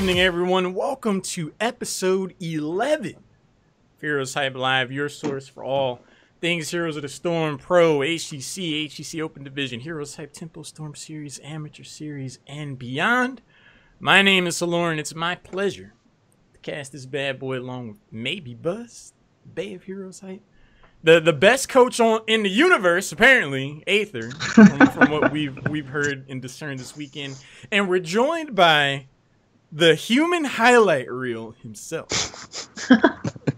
evening, everyone. Welcome to episode 11 of HeroesHype Live, your source for all things Heroes of the Storm, Pro, HGC Open Division, HeroesHype Tempo Storm Series, Amateur Series, and beyond. My name is Lauren. It's my pleasure to cast this bad boy along with maybe Buzz, Bay of HeroesHype. The best coach in the universe, apparently, Aether, from what we've heard and discerned this weekend. And we're joined by the human highlight reel himself.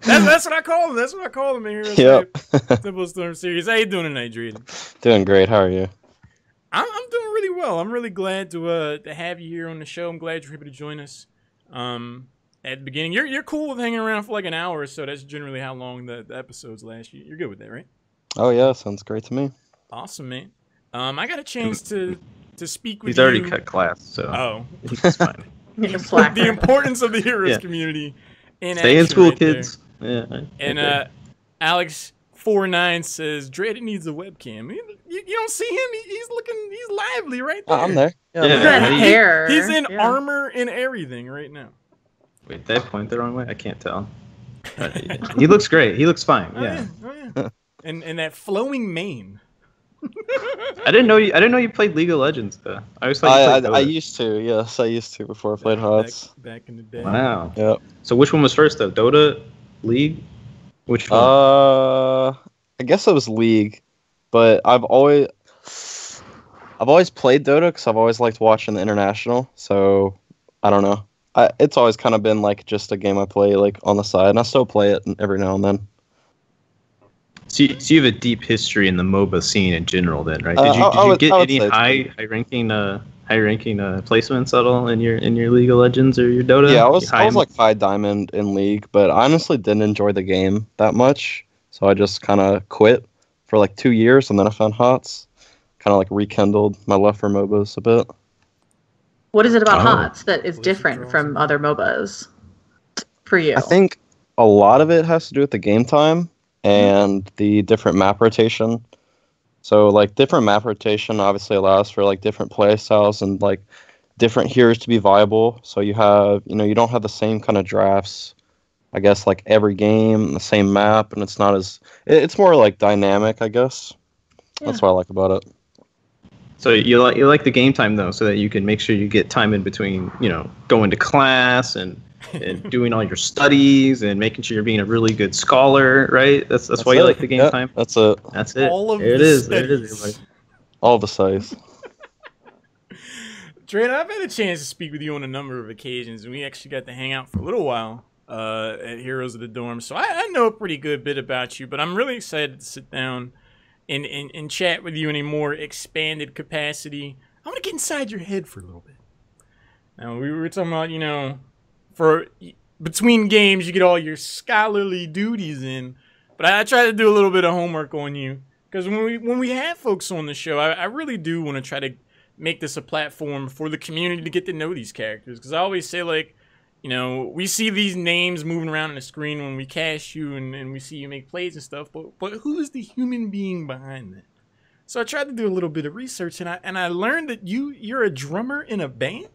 That's what I call him. That's what I call him in HeroesHype Tempo Storm Series. How you doing tonight, Drated? Doing great. How are you? I'm doing really well. I'm really glad to have you here on the show. I'm glad you're able to join us. At the beginning, you're cool with hanging around for like an hour or so. That's generally how long the episodes last. You're good with that, right? Oh yeah, sounds great to me. Awesome, man. I got a chance to speak with you. He's already cut class, so he's fine. The importance of the Heroes community. Stay in school, kids. Yeah. And Alex49 says Drated needs a webcam. You don't see him. He's lively right there. I'm there. Hair. He's in armor and everything right now. Wait, did I point the wrong way? I can't tell. He looks great. He looks fine. Oh, yeah. And that flowing mane. I didn't know you played League of Legends though. I always thought you played Dota. I used to. Yes, I used to before I played HOTS. Back in the day. Wow. Yep. So which one was first though? Dota, League? Which one? I guess it was League, but I've always played Dota because I've always liked watching the international. So I don't know. It's always kind of been like just a game I play like on the side, and I still play it every now and then. So you have a deep history in the MOBA scene in general, then, right? Did you get any high ranking placements at all in your League of Legends or your Dota? Yeah, I was like high diamond in League, but I honestly didn't enjoy the game that much, so I just kind of quit for like 2 years, and then I found HOTS, kind of like rekindled my love for MOBAs a bit. What is it about HOTS that is different from other MOBAs for you? I think a lot of it has to do with the game time and the different map rotation. So like different map rotation obviously allows for like different play styles and like different heroes to be viable. So you have, you don't have the same kind of drafts, I guess, like every game, the same map, and it's more like dynamic, I guess. Yeah. That's what I like about it. So you like the game time though, so that you can make sure you get time in between, going to class and doing all your studies and making sure you're being a really good scholar, right? That's why you like the game time. That's it. That's it. All of there it is. There it is, everybody. All the studies. Drated, I've had a chance to speak with you on a number of occasions, and we actually got to hang out for a little while at Heroes of the Dorm. So I know a pretty good bit about you, but I'm really excited to sit down and chat with you in a more expanded capacity. I want to get inside your head for a little bit. Now, we were talking about, for between games, you get all your scholarly duties in, but I try to do a little bit of homework on you, because when we have folks on the show, I really do want to try to make this a platform for the community to get to know these characters, because I always say, like, we see these names moving around on the screen when we cast you and we see you make plays and stuff, but who is the human being behind that? So I tried to do a little bit of research, and I learned that you're a drummer in a band?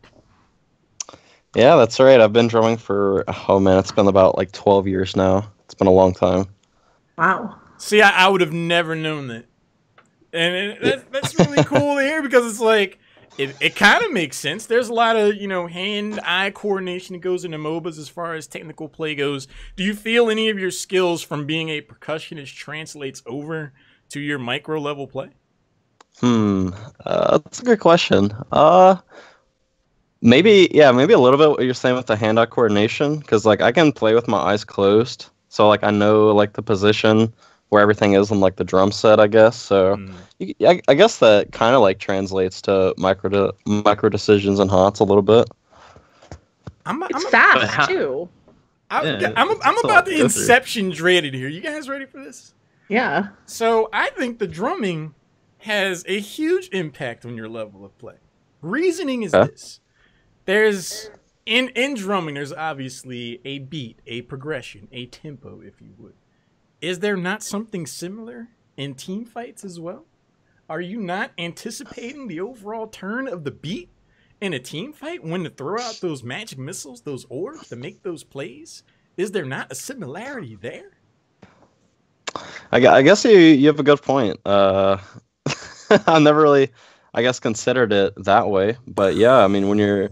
Yeah, that's right. I've been drumming for, it's been about like 12 years now. It's been a long time. Wow. See, I would have never known that. And that's really cool to hear, because it's like, it kind of makes sense. There's a lot of, hand-eye coordination that goes into MOBAs as far as technical play goes. Do you feel any of your skills from being a percussionist translates over to your micro-level play? That's a good question. Maybe a little bit what you're saying with the hand-eye coordination, because like I can play with my eyes closed, so like I know like the position where everything is in like the drum set, I guess. So I guess that kind of like translates to micro decisions and HOTS a little bit. It's fast too. I'm about the Inception Drated here. You guys ready for this? Yeah. So I think the drumming has a huge impact on your level of play. Reasoning is this. There's in drumming, there's obviously a beat, a progression, a tempo, if you would. Is there not something similar in team fights as well? Are you not anticipating the overall turn of the beat in a team fight when to throw out those magic missiles, those orbs to make those plays? Is there not a similarity there? I guess you have a good point. I never really, I guess, considered it that way. But yeah, I mean, when you're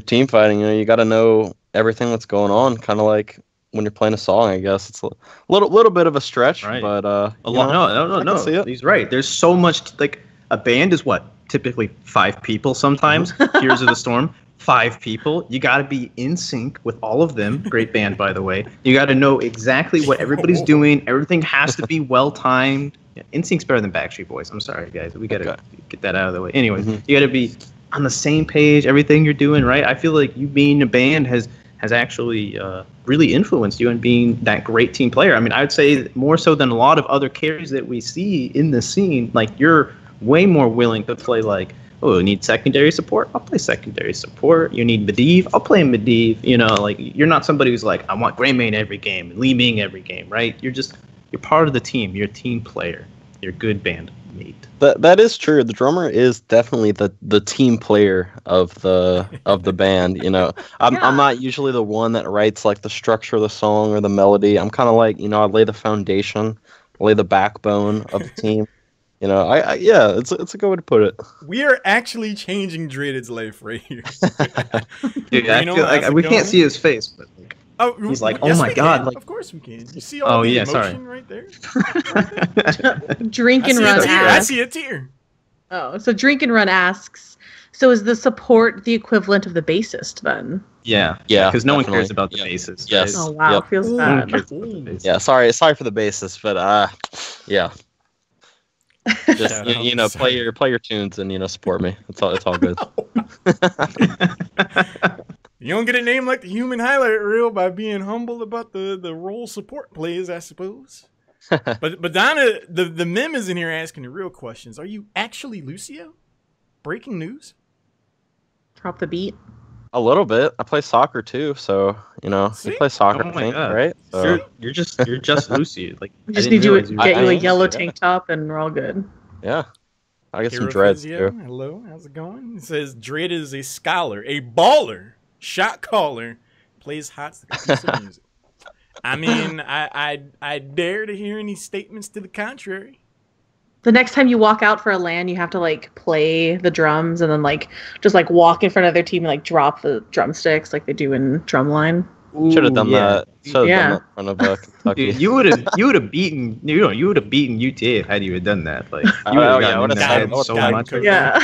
team fighting, you got to know everything that's going on. Kind of like when you're playing a song. I guess it's a little bit of a stretch, Right. but a lot. No. see it. He's right. There's so much. Like a band is what typically 5 people. Sometimes Heroes of the Storm. 5 people. You got to be in sync with all of them. Great band, by the way. You got to know exactly what everybody's doing. Everything has to be well timed. Yeah, in sync's better than Backstreet Boys. I'm sorry, guys. We got to get that out of the way. Anyways, you got to be on the same page. Everything you're doing, right? I feel like you being a band has actually really influenced you in being that great team player. I mean, I would say more so than a lot of other carries that we see in the scene. Like you're way more willing to play like, oh, you need secondary support? I'll play secondary support. You need Medivh? I'll play Medivh. You know, like you're not somebody who's like, I want Greymane every game and Li Ming every game, right? You're part of the team. You're a team player. You're a good band mate. That is true. The drummer is definitely the team player of the band. You know, I'm not usually the one that writes like the structure of the song or the melody. I'm kind of like, I lay the foundation, lay the backbone of the team. You know, yeah, it's a good way to put it. We are actually changing Drated's life right here. Dude, I feel like we can't see his face, but like, he's like, yes, oh my god! Can. Like, of course we can. You see all the emotion right there? Drink and Run asks. I see a tear. Oh, so Drink and Run asks, so is the support the equivalent of the bassist then? Yeah, because no one cares about the bassist. Yes. Oh wow, feels bad. Yeah, sorry for the bassist, but yeah. Just play your tunes and support me. It's all good. You don't get a name like the Human Highlight Reel by being humble about the role support plays, I suppose. But Donna, the mem is in here asking the real questions. Are you actually Lucio? Breaking news? Drop the beat. A little bit. I play soccer too, so you play soccer, I think, right? So. You're just Lucy. Like We just need to get you a yellow tank top, and we're all good. Yeah, I get some Hero dreads Physio, too. Hello, how's it going? It says Drated is a scholar, a baller, shot caller, plays hot piece of music. I mean, I dare to hear any statements to the contrary. The next time you walk out for a LAN, you have to like play the drums and then just walk in front of their team and like drop the drumsticks like they do in Drumline. Should have done that. Should have done that in front of Kentucky. Dude, you would have beaten UTA had you had done that. Like you would have gotten so much. Yeah.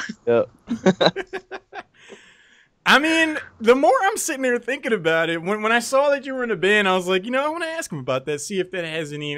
I mean, the more I'm sitting there thinking about it, when I saw that you were in a band, I was like, I want to ask him about that, see if that has any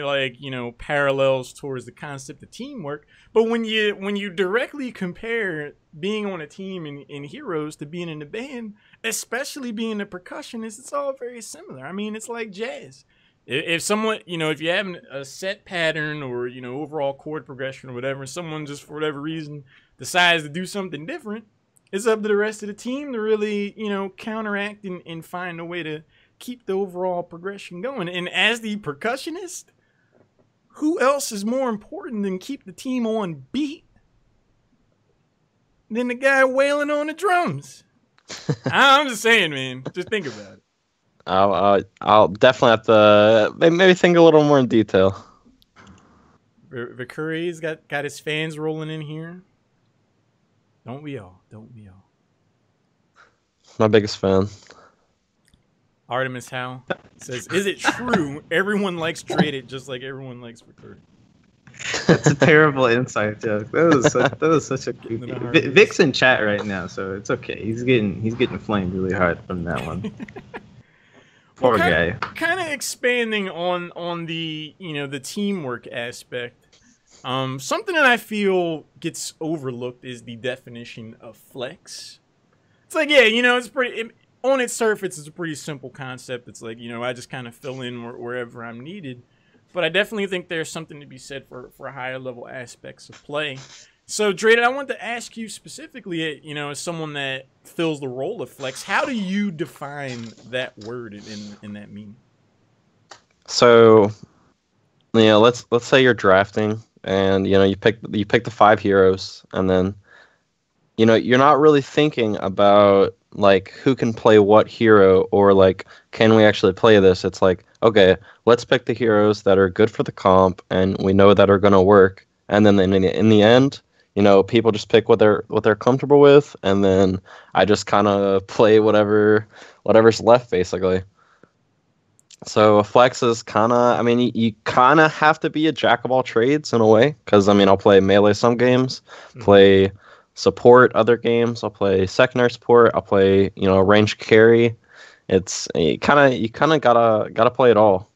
parallels towards the concept of teamwork. But when you directly compare being on a team in Heroes to being in a band, especially being a percussionist, it's all very similar. I mean, it's like jazz. If someone, if you have a set pattern or, overall chord progression or whatever, and someone just for whatever reason decides to do something different, it's up to the rest of the team to really, counteract and find a way to keep the overall progression going. And as the percussionist, who else is more important than keep the team on beat than the guy wailing on the drums? I'm just saying, man. Just think about it. I'll definitely have to maybe think a little more in detail. Vicuri's got his fans rolling in here. Don't we all? My biggest fan. Artemis Howe says, "Is it true everyone likes Drated just like everyone likes Vicuri?" That's a terrible inside joke. That was such a goofy. Vic's in chat right now, so it's okay. He's getting flamed really hard from that one. Poor guy. Kind of expanding on the the teamwork aspect. Something that I feel gets overlooked is the definition of flex. It's like, it's pretty, on its surface, it's a pretty simple concept. It's like, I just kind of fill in wherever I'm needed. But I definitely think there's something to be said for higher level aspects of play. So, Drated, I want to ask you specifically, as someone that fills the role of flex, how do you define that word in that meaning? So, let's say you're drafting. And you pick the 5 heroes, and then you're not really thinking about like who can play what hero or like can we actually play this. It's like, okay, let's pick the heroes that are good for the comp and we know that are going to work, and then in the end, people just pick what they're comfortable with, and then I just kind of play whatever's left basically. So flex is kind of, I mean, you kind of have to be a jack of all trades in a way, because I mean, I'll play melee some games, play support other games, I'll play secondary support, I'll play range carry. It's you kind of gotta play it all.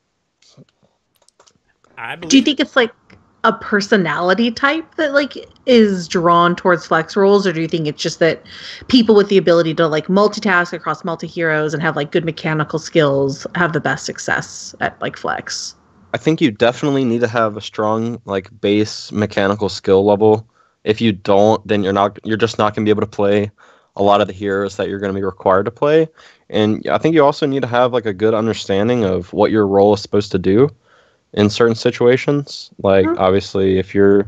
Do you think it's like a personality type that like is drawn towards flex roles, or do you think it's just that people with the ability to like multitask across multi-heroes and have like good mechanical skills have the best success at like flex? I think you definitely need to have a strong like base mechanical skill level. If you don't, then you're just not going to be able to play a lot of the heroes that you're going to be required to play. And I think you also need to have like a good understanding of what your role is supposed to do in certain situations. Like obviously if you're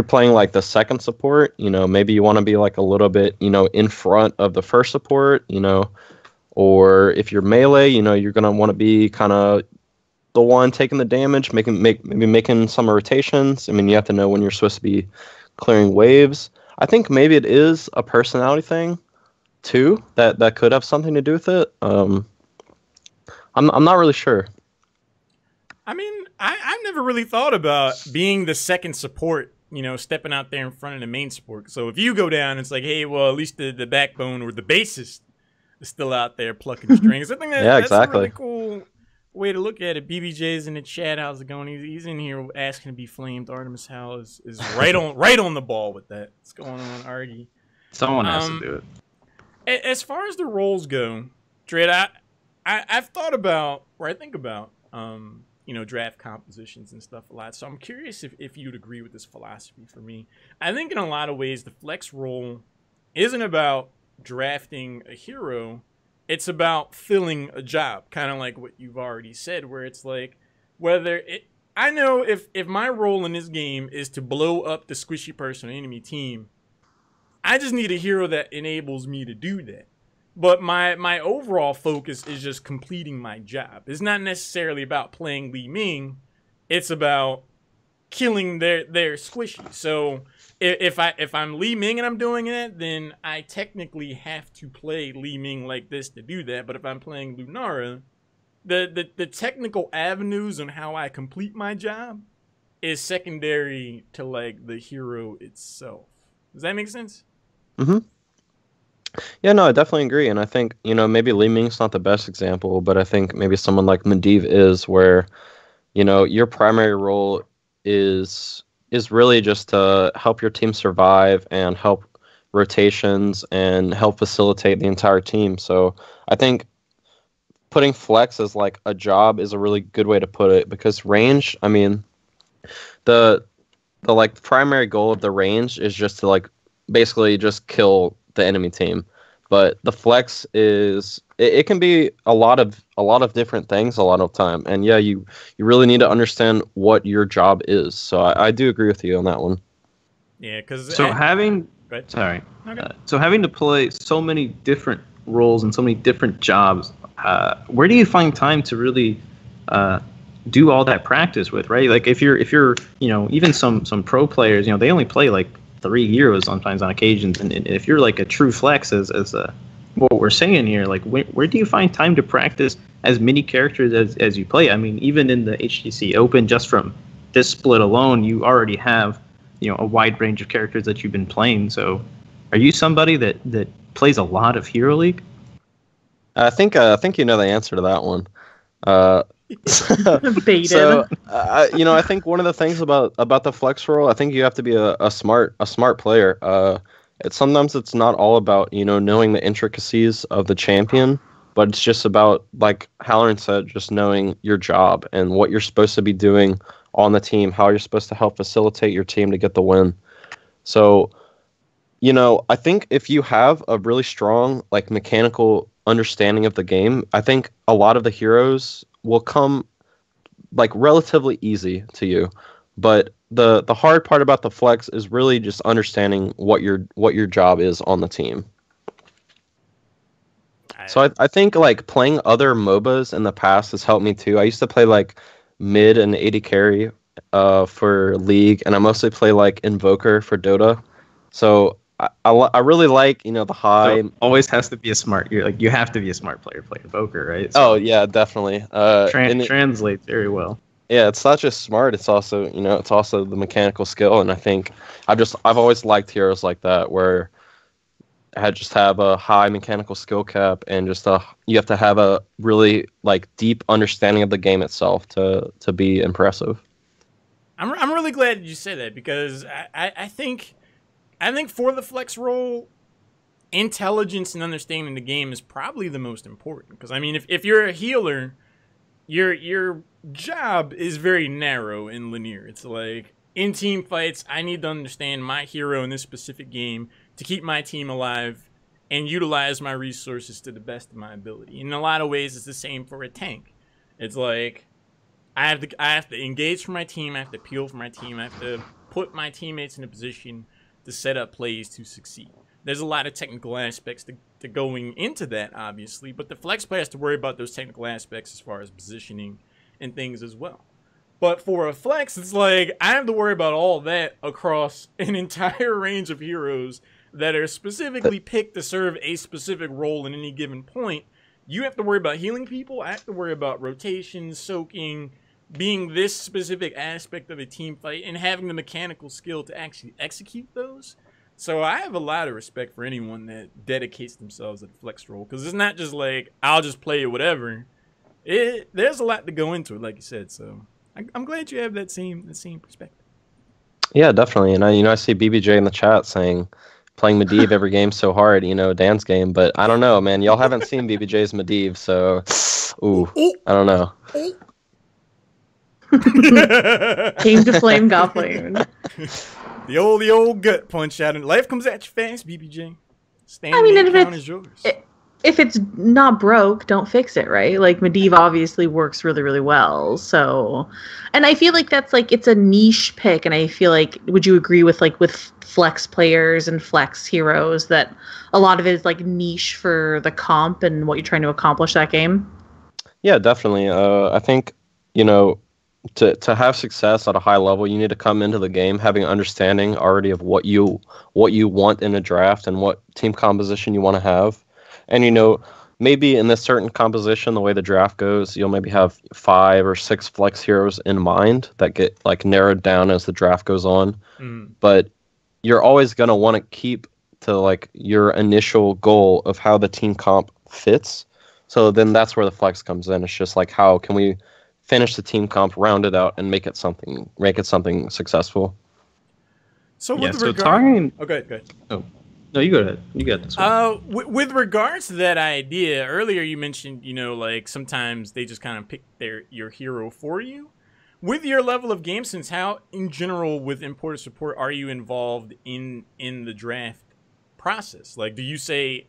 playing like the second support, maybe you want to be like a little bit, in front of the first support, or if you're melee, you're going to want to be kind of the one taking the damage, maybe making some rotations. I mean, you have to know when you're supposed to be clearing waves. I think maybe it is a personality thing too that could have something to do with it. I'm not really sure. I mean, I've never really thought about being the second support, stepping out there in front of the main support. So if you go down, it's like, hey, well, at least the backbone or the bassist is still out there plucking strings. I think that's exactly. a really cool way to look at it. BBJ's in the chat. How's it going? He's in here asking to be flamed. Artemis Howell is right on the ball with that. What's going on, Argy? Someone has to do it. As far as the roles go, Drated, I've thought about, or I think about, draft compositions and stuff a lot. So I'm curious if you'd agree with this philosophy for me. I think in a lot of ways, the flex role isn't about drafting a hero. It's about filling a job, kind of like what you've already said, where it's like, I know if my role in this game is to blow up the squishy person on enemy team, I just need a hero that enables me to do that. But my overall focus is just completing my job. It's not necessarily about playing Li Ming. It's about killing their squishy. So if I'm Li Ming and I'm doing it, then I technically have to play Li Ming like this to do that. But if I'm playing Lunara, the technical avenues on how I complete my job is secondary to like the hero itself. Does that make sense? Mm-hmm. Yeah, no, I definitely agree. And I think, maybe Li Ming's not the best example, but I think maybe someone like Medivh is, where, your primary role is really just to help your team survive and help rotations and help facilitate the entire team. So I think putting flex as like a job is a really good way to put it, because range, I mean, the like primary goal of the range is just to like basically just kill the enemy team. But the flex is it can be a lot of different things a lot of time. And yeah, you really need to understand what your job is. So I do agree with you on that one. Yeah, because so having to play so many different roles and so many different jobs, where do you find time to really do all that practice with, right? Like if you're even some pro players, they only play like 3 heroes sometimes on occasions, and if you're like a true flex as what we're saying here, like where do you find time to practice as many characters as you play? I mean, even in the HGC Open, just from this split alone, you already have a wide range of characters that you've been playing. So are you somebody that plays a lot of Hero League? I think you know the answer to that one. Baited. So I think one of the things about the flex role, I think you have to be a smart player. Sometimes it's not all about knowing the intricacies of the champion, but it's just about, like Halloran said, just knowing your job and what you're supposed to be doing on the team, how you're supposed to help facilitate your team to get the win. So I think if you have a really strong like mechanical understanding of the game, I think a lot of the heroes will come like relatively easy to you. But the hard part about the flex is really just understanding what your job is on the team. So I think like playing other MOBAs in the past has helped me too. I used to play like mid and AD carry for League, and I mostly play like Invoker for Dota. So I really like, the high. So always has to be a smart. You have to be a smart player. Play Evoker, right? So oh yeah, definitely. translates very well. Yeah, it's not just smart. It's also it's also the mechanical skill, and I think I've always liked heroes like that where just have a high mechanical skill cap and you have to have a really like deep understanding of the game itself to be impressive. I'm really glad you said that because I think for the flex role, intelligence and understanding the game is probably the most important. Because I mean, if you're a healer, your job is very narrow and linear. It's like in team fights, I need to understand my hero in this specific game to keep my team alive and utilize my resources to the best of my ability. In a lot of ways, it's the same for a tank. It's like I have to engage for my team. I have to peel for my team. I have to put my teammates in a position to set up plays to succeed. There's a lot of technical aspects to going into that, obviously, but the flex player has to worry about those technical aspects as far as positioning and things as well. But for a flex, it's like I have to worry about all that across an entire range of heroes that are specifically picked to serve a specific role in any given point. You have to worry about healing people. I have to worry about rotation, soaking, being this specific aspect of a team fight, and having the mechanical skill to actually execute those. So I have a lot of respect for anyone that dedicates themselves to the flex role, because it's not just like, I'll just play it whatever. There's a lot to go into it, like you said. So I'm glad you have that same perspective. Yeah, definitely. And I see BBJ in the chat saying playing Medivh every game so hard, Dan's game. But I don't know, man. Y'all haven't seen BBJ's Medivh, so I don't know. Came to flame, got flamed. The old gut punch out, and life comes at you fast, BBJ. And is yours. If it's not broke, don't fix it, right? Like Medivh obviously works really, really well. So, and I feel like that's like it's a niche pick, and I feel like would you agree with flex players and flex heroes that a lot of it is like niche for the comp and what you're trying to accomplish that game? Yeah, definitely. I think to have success at a high level, you need to come into the game having an understanding already of what you want in a draft and what team composition you want to have. And maybe in this certain composition, the way the draft goes, you'll maybe have 5 or 6 flex heroes in mind that get like narrowed down as the draft goes on. But you're always going to want to keep to like your initial goal of how the team comp fits. So then that's where the flex comes in. It's just like, how can we finish the team comp, round it out, and make it something successful. So yeah, with so regard, go ahead. Oh, no, you go ahead. You got this one. With regards to that idea, earlier you mentioned, like sometimes they just kind of pick your hero for you. With your level of game sense, how in general with importer support are you involved in the draft process? Like, do you say,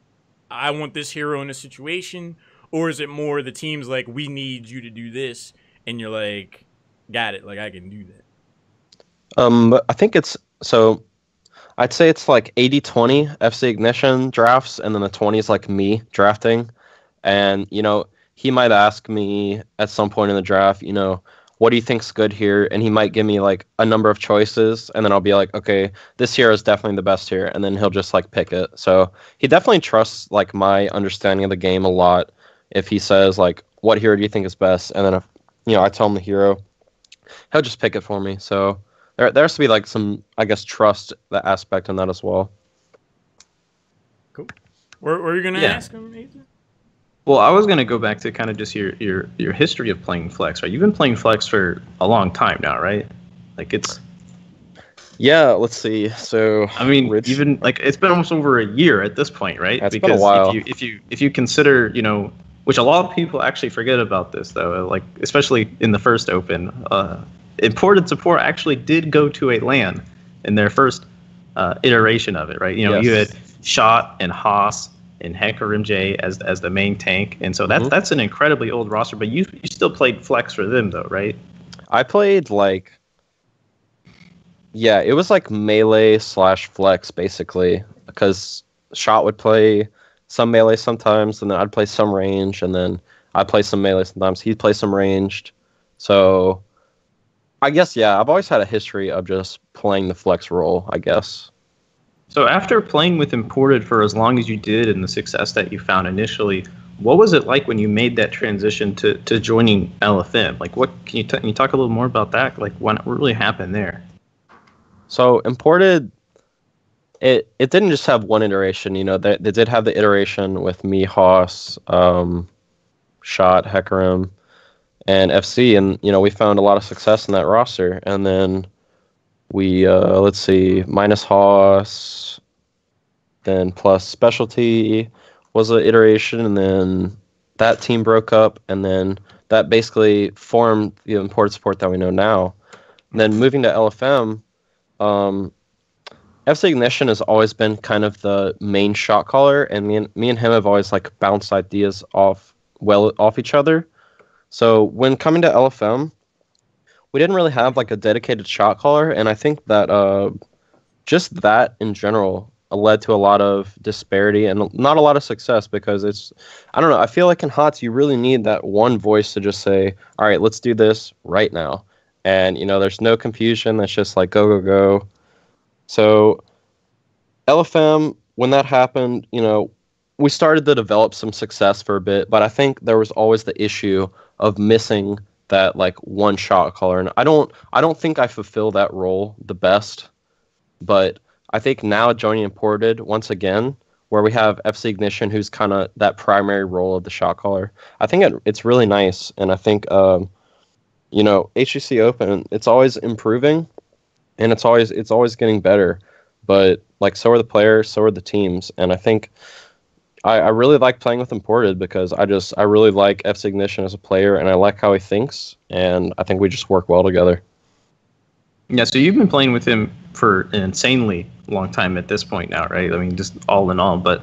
I want this hero in a situation, or is it more the team's like, we need you to do this, and you're like, got it, like I can do that? I think I'd say it's like 80-20 FC Ignition drafts, and then the 20 is like me drafting. And, he might ask me at some point in the draft, what do you think's good here? And he might give me like a number of choices, and then I'll be like, okay, this hero is definitely the best here. And then he'll just like pick it. So he definitely trusts like my understanding of the game a lot. If he says like, what hero do you think is best? And then if, I tell him the hero, he'll just pick it for me. So there has to be like some, I guess, trust that aspect in that as well. Cool. Were you going to ask him, Ethan? Well, I was going to go back to kind of just your history of playing flex, right? You've been playing flex for a long time now, right? Like it's... Yeah, let's see. So I mean, even like it's been almost over a year at this point, right? It's been a while. If you consider, which a lot of people actually forget about this though, like especially in the first open, imported support actually did go to a LAN in their first iteration of it, right? You had Shot and Haas and Hacker MJ as the main tank, and so that's an incredibly old roster. But you still played flex for them though, right? I played like Yeah, it was like melee slash flex basically, because Shot would play some melee sometimes, and then I'd play some range, and then I'd play some melee sometimes. He'd play some ranged. So I guess yeah, I've always had a history of just playing the flex role, I guess. So after playing with Imported for as long as you did and the success that you found initially, what was it like when you made that transition to joining LFM? Like, what can you talk a little more about that? Like, what really happened there? So Imported, it didn't just have one iteration. You know, they did have the iteration with me, Haas, Shot, Hecarim, and FC, and you know we found a lot of success in that roster. And then we let's see, minus Haas, then plus Specialty was an iteration, and then that team broke up, and then that basically formed the Imported support that we know now. And then moving to LFM, FC Ignition has always been kind of the main shot caller, and me and him have always like bounced ideas off each other. So when coming to LFM, we didn't really have like a dedicated shot caller, and I think that just that in general led to a lot of disparity and not a lot of success, because I don't know, I feel like in HOTS you really need that one voice to just say, all right, let's do this right now. And, you know, there's no confusion. That's just like, go, go, go. So LFM, when that happened, you know, we started to develop some success for a bit, but I think there was always the issue of missing that like one shot caller. And I don't think I fulfill that role the best, but I think now joining Imported once again, where we have FC Ignition, who's kind of that primary role of the shot caller, I think it's really nice. And I think, you know, HGC Open, it's always improving, and it's always getting better. But like, so are the players, so are the teams, and I think I really like playing with Imported because I really like FC Ignition as a player, and I like how he thinks, and I think we just work well together. Yeah, so you've been playing with him for an insanely long time at this point now, right? I mean, just all in all. But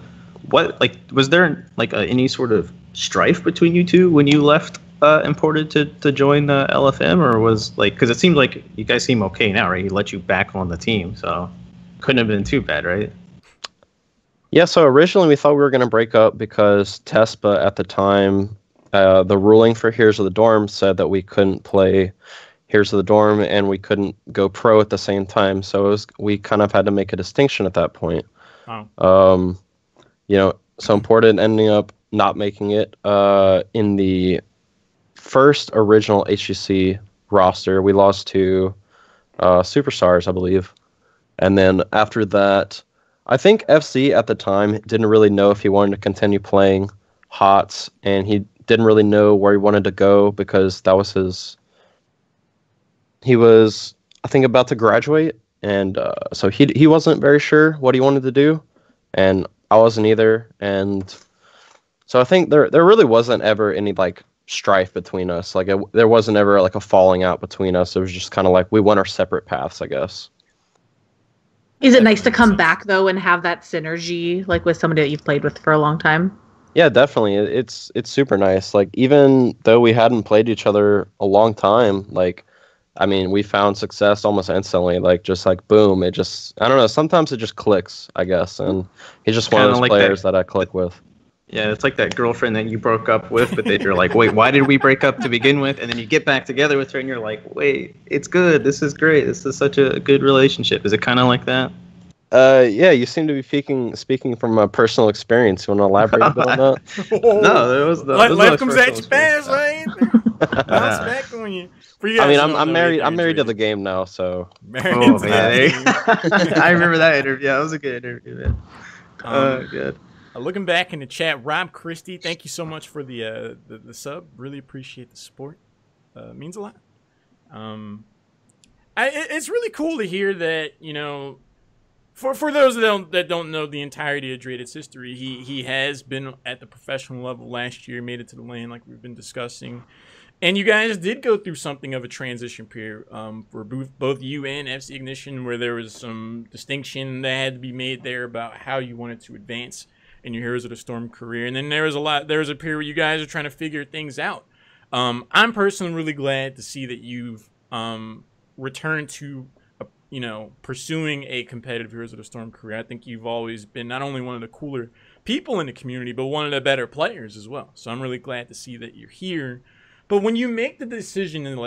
was there like any sort of strife between you two when you left Imported to join LFM, or was like, because it seems like you guys seem okay now, right? He let you back on the team, so couldn't have been too bad, right? Yeah, so originally we thought we were going to break up because TESPA at the time, the ruling for Heroes of the Dorm said that we couldn't play Heroes of the Dorm and we couldn't go pro at the same time. So we kind of had to make a distinction at that point. Oh. You know, so Imported ending up not making it in the first original HGC roster. We lost to Superstars, I believe. And then after that, I think FC at the time didn't really know if he wanted to continue playing HOTS, and he didn't really know where he wanted to go because that was he was, I think, about to graduate, and so he wasn't very sure what he wanted to do, and I wasn't either. And so I think there really wasn't ever any like strife between us. Like there wasn't ever like a falling out between us. It was just kind of like we went our separate paths, I guess. Is it nice to come back though and have that synergy like with somebody that you've played with for a long time? Yeah, definitely. It's super nice. Like even though we hadn't played each other a long time, like I mean, we found success almost instantly. Like just like boom, it just, I don't know, sometimes it just clicks, I guess. And he's just one of those like players that I click with. Yeah, it's like that girlfriend that you broke up with, but then you're like, wait, why did we break up to begin with? And then you get back together with her and you're like, wait, it's good. This is great. This is such a good relationship. Is it kind of like that? Yeah, you seem to be speaking from a personal experience. You want to elaborate a bit on that? No, there was the life comes at you fast, right? Bounce back on you. I mean, I'm married. I'm married to the game now, so. Oh man, I remember that interview. Yeah, that was a good interview, man. Good. Looking back in the chat, Rob Christie, thank you so much for the sub. Really appreciate the support. Means a lot. It's really cool to hear that, you know, for those that don't know the entirety of Drated's history, he has been at the professional level last year, made it to the lane like we've been discussing. And you guys did go through something of a transition period for both you and FC Ignition, where there was some distinction that had to be made there about how you wanted to advance in your Heroes of the Storm career. And then there was a period where you guys are trying to figure things out. I'm personally really glad to see that you've returned to pursuing a competitive Heroes of the Storm career. I think you've always been not only one of the cooler people in the community, but one of the better players as well. So I'm really glad to see that you're here. But when you make the decision and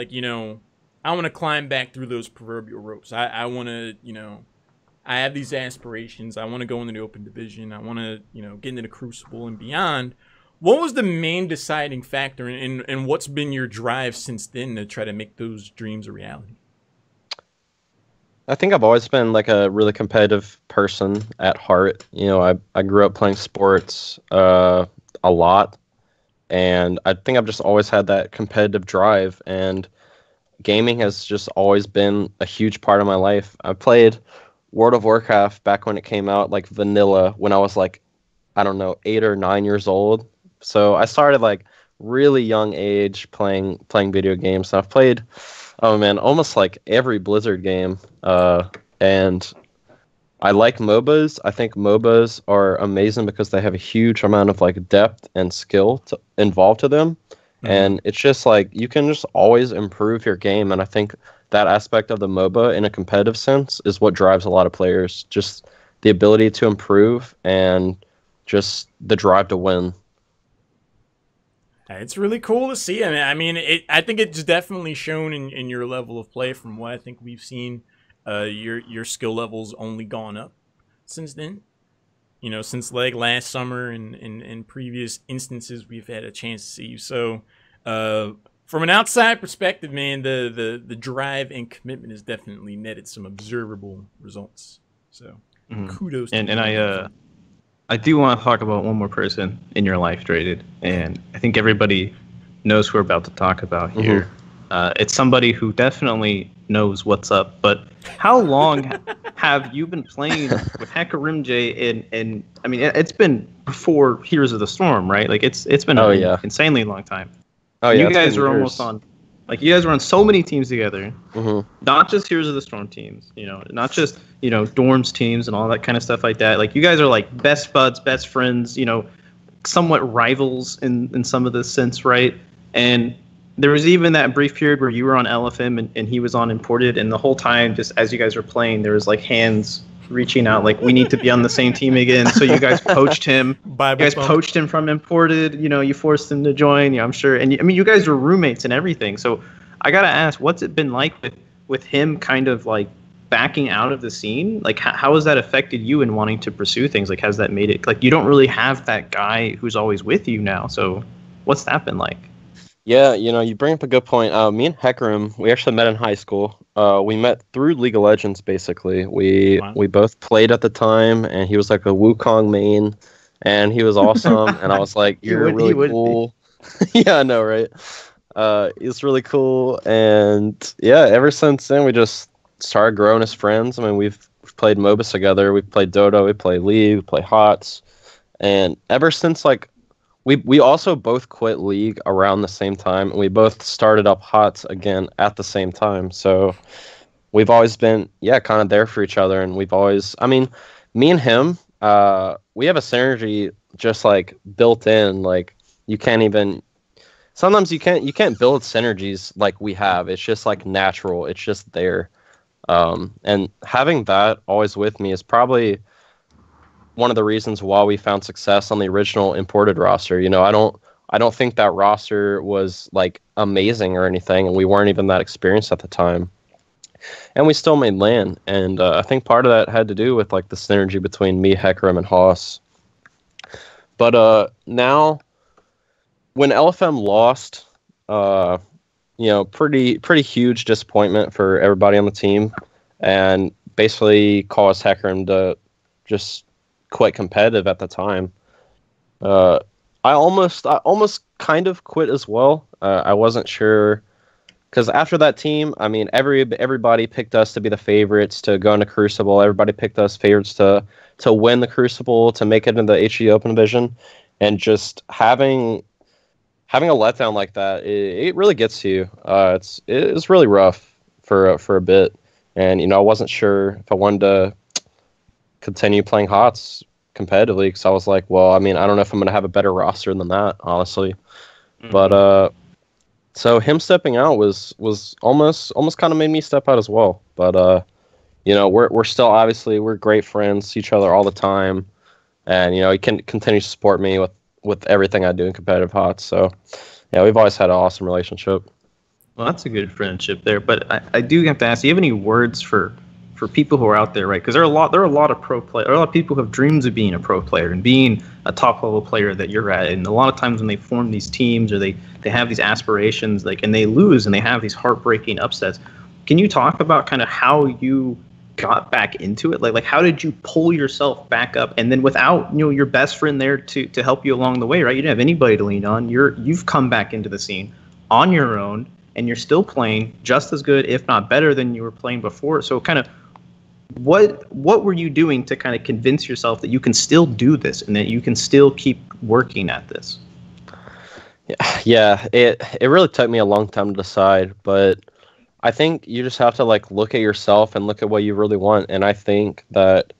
I want to climb back through those proverbial ropes. I want to, I have these aspirations. I want to go into the open division. I want to, get into the Crucible and beyond. What was the main deciding factor and what's been your drive since then to try to make those dreams a reality? I think I've always been like a really competitive person at heart. I grew up playing sports a lot, and I think I've just always had that competitive drive, and gaming has just always been a huge part of my life. I played World of Warcraft back when it came out, like vanilla, when I was like, I don't know, 8 or 9 years old. So I started like really young age playing video games. And I've played, oh man, almost like every Blizzard game. And I like MOBAs. I think MOBAs are amazing because they have a huge amount of like depth and skill involved to them. And it's just like you can just always improve your game. And I think that aspect of the MOBA in a competitive sense is what drives a lot of players. Just the ability to improve and just the drive to win. It's really cool to see. I mean, I think it's definitely shown in your level of play. From what I think we've seen, your skill level's only gone up since then. Since like last summer and previous instances we've had a chance to see you. So, from an outside perspective, man, the drive and commitment has definitely netted some observable results. So, kudos to you. And I do want to talk about one more person in your life, Drated, and I think everybody knows who we're about to talk about here. It's somebody who definitely knows what's up, but how long have you been playing with HeroesHype? And I mean, it's been before Heroes of the Storm, right? Like it's been an insanely long time. Oh yeah, you guys were almost on, like you guys were on so many teams together, not just Heroes of the Storm teams, not just dorms teams and all that kind of stuff like that. Like you guys are like best buds, best friends, somewhat rivals in some of this sense, right? And there was even that brief period where you were on LFM and he was on Imported, and the whole time, just as you guys were playing, there was like hands reaching out, like we need to be on the same team again. So you guys poached him. Poached him from Imported. You forced him to join. I'm sure. And I mean, you guys were roommates and everything. So I gotta ask, what's it been like with him kind of like backing out of the scene? Like how has that affected you in wanting to pursue things? Like has that made it like you don't really have that guy who's always with you now? So what's that been like? Yeah, you bring up a good point. Me and Hecarim, we actually met in high school. We met through League of Legends, basically. We both played at the time, and he was like a Wukong main, and he was awesome. And I was like, "You're really cool." Yeah, I know, right? He's really cool, and yeah, ever since then we just started growing as friends. I mean, we've played MOBAs together, we've played Dota, we played League, we played HOTS, and ever since like. We also both quit League around the same time, and we both started up HOTS again at the same time. So we've always been, kind of there for each other, and we've always, I mean, me and him, we have a synergy just like built in. Like you can't even, sometimes you can't build synergies like we have. It's just like natural. It's just there, and having that always with me is probably one of the reasons why we found success on the original Imported roster. I don't think that roster was like amazing or anything, and we weren't even that experienced at the time. And we still made LAN, and I think part of that had to do with like the synergy between me, Hecarim, and Haas. But now, when LFM lost, pretty huge disappointment for everybody on the team, and basically caused Hecarim to just quite competitive at the time. I almost kind of quit as well. I wasn't sure because after that team, I mean, everybody picked us to be the favorites to go into Crucible. Everybody picked us favorites to win the Crucible, to make it into the HE Open Division, and just having a letdown like that, it really gets to you. It's really rough for a bit, and I wasn't sure if I wanted to continue playing HOTS competitively because I was like, well, I mean, I don't know if I'm going to have a better roster than that, honestly. But so him stepping out was almost kind of made me step out as well. But you know, we're still obviously we're great friends, see each other all the time, and you know, he can continue to support me with everything I do in competitive HOTS. So yeah, we've always had an awesome relationship. Well, that's a good friendship there. But I do have to ask, do you have any words for people who are out there, right? Because there are a lot of pro players, a lot of people who have dreams of being a pro player and being a top level player that you're at. And a lot of times when they form these teams or they have these aspirations, like, and they lose and they have these heartbreaking upsets. Can you talk about kind of how you got back into it? Like how did you pull yourself back up? And then without, you know, your best friend there to help you along the way, right? You didn't have anybody to lean on. You've come back into the scene on your own, and you're still playing just as good, if not better, than you were playing before. So kind of what were you doing to kind of convince yourself that you can still do this and that you can still keep working at this? Yeah, it really took me a long time to decide, but I think you just have to like look at yourself and look at what you really want. And I think that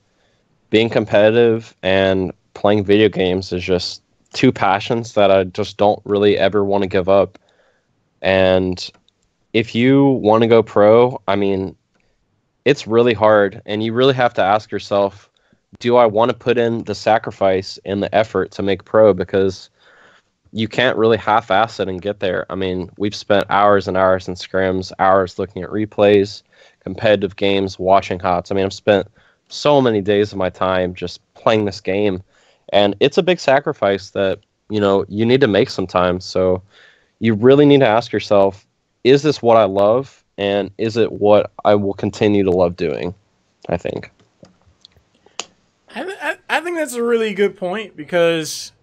being competitive and playing video games is just two passions that I just don't really ever want to give up. And if you want to go pro, I mean, it's really hard, and you really have to ask yourself, do I want to put in the sacrifice and the effort to make pro? Because you can't really half-ass it and get there. I mean, we've spent hours and hours in scrims, hours looking at replays, competitive games, watching HOTS. I mean, I've spent so many days of my time just playing this game, and it's a big sacrifice that, you know, you need to make sometimes. So you really need to ask yourself, is this what I love? And is it what I will continue to love doing? I think. I think that's a really good point because,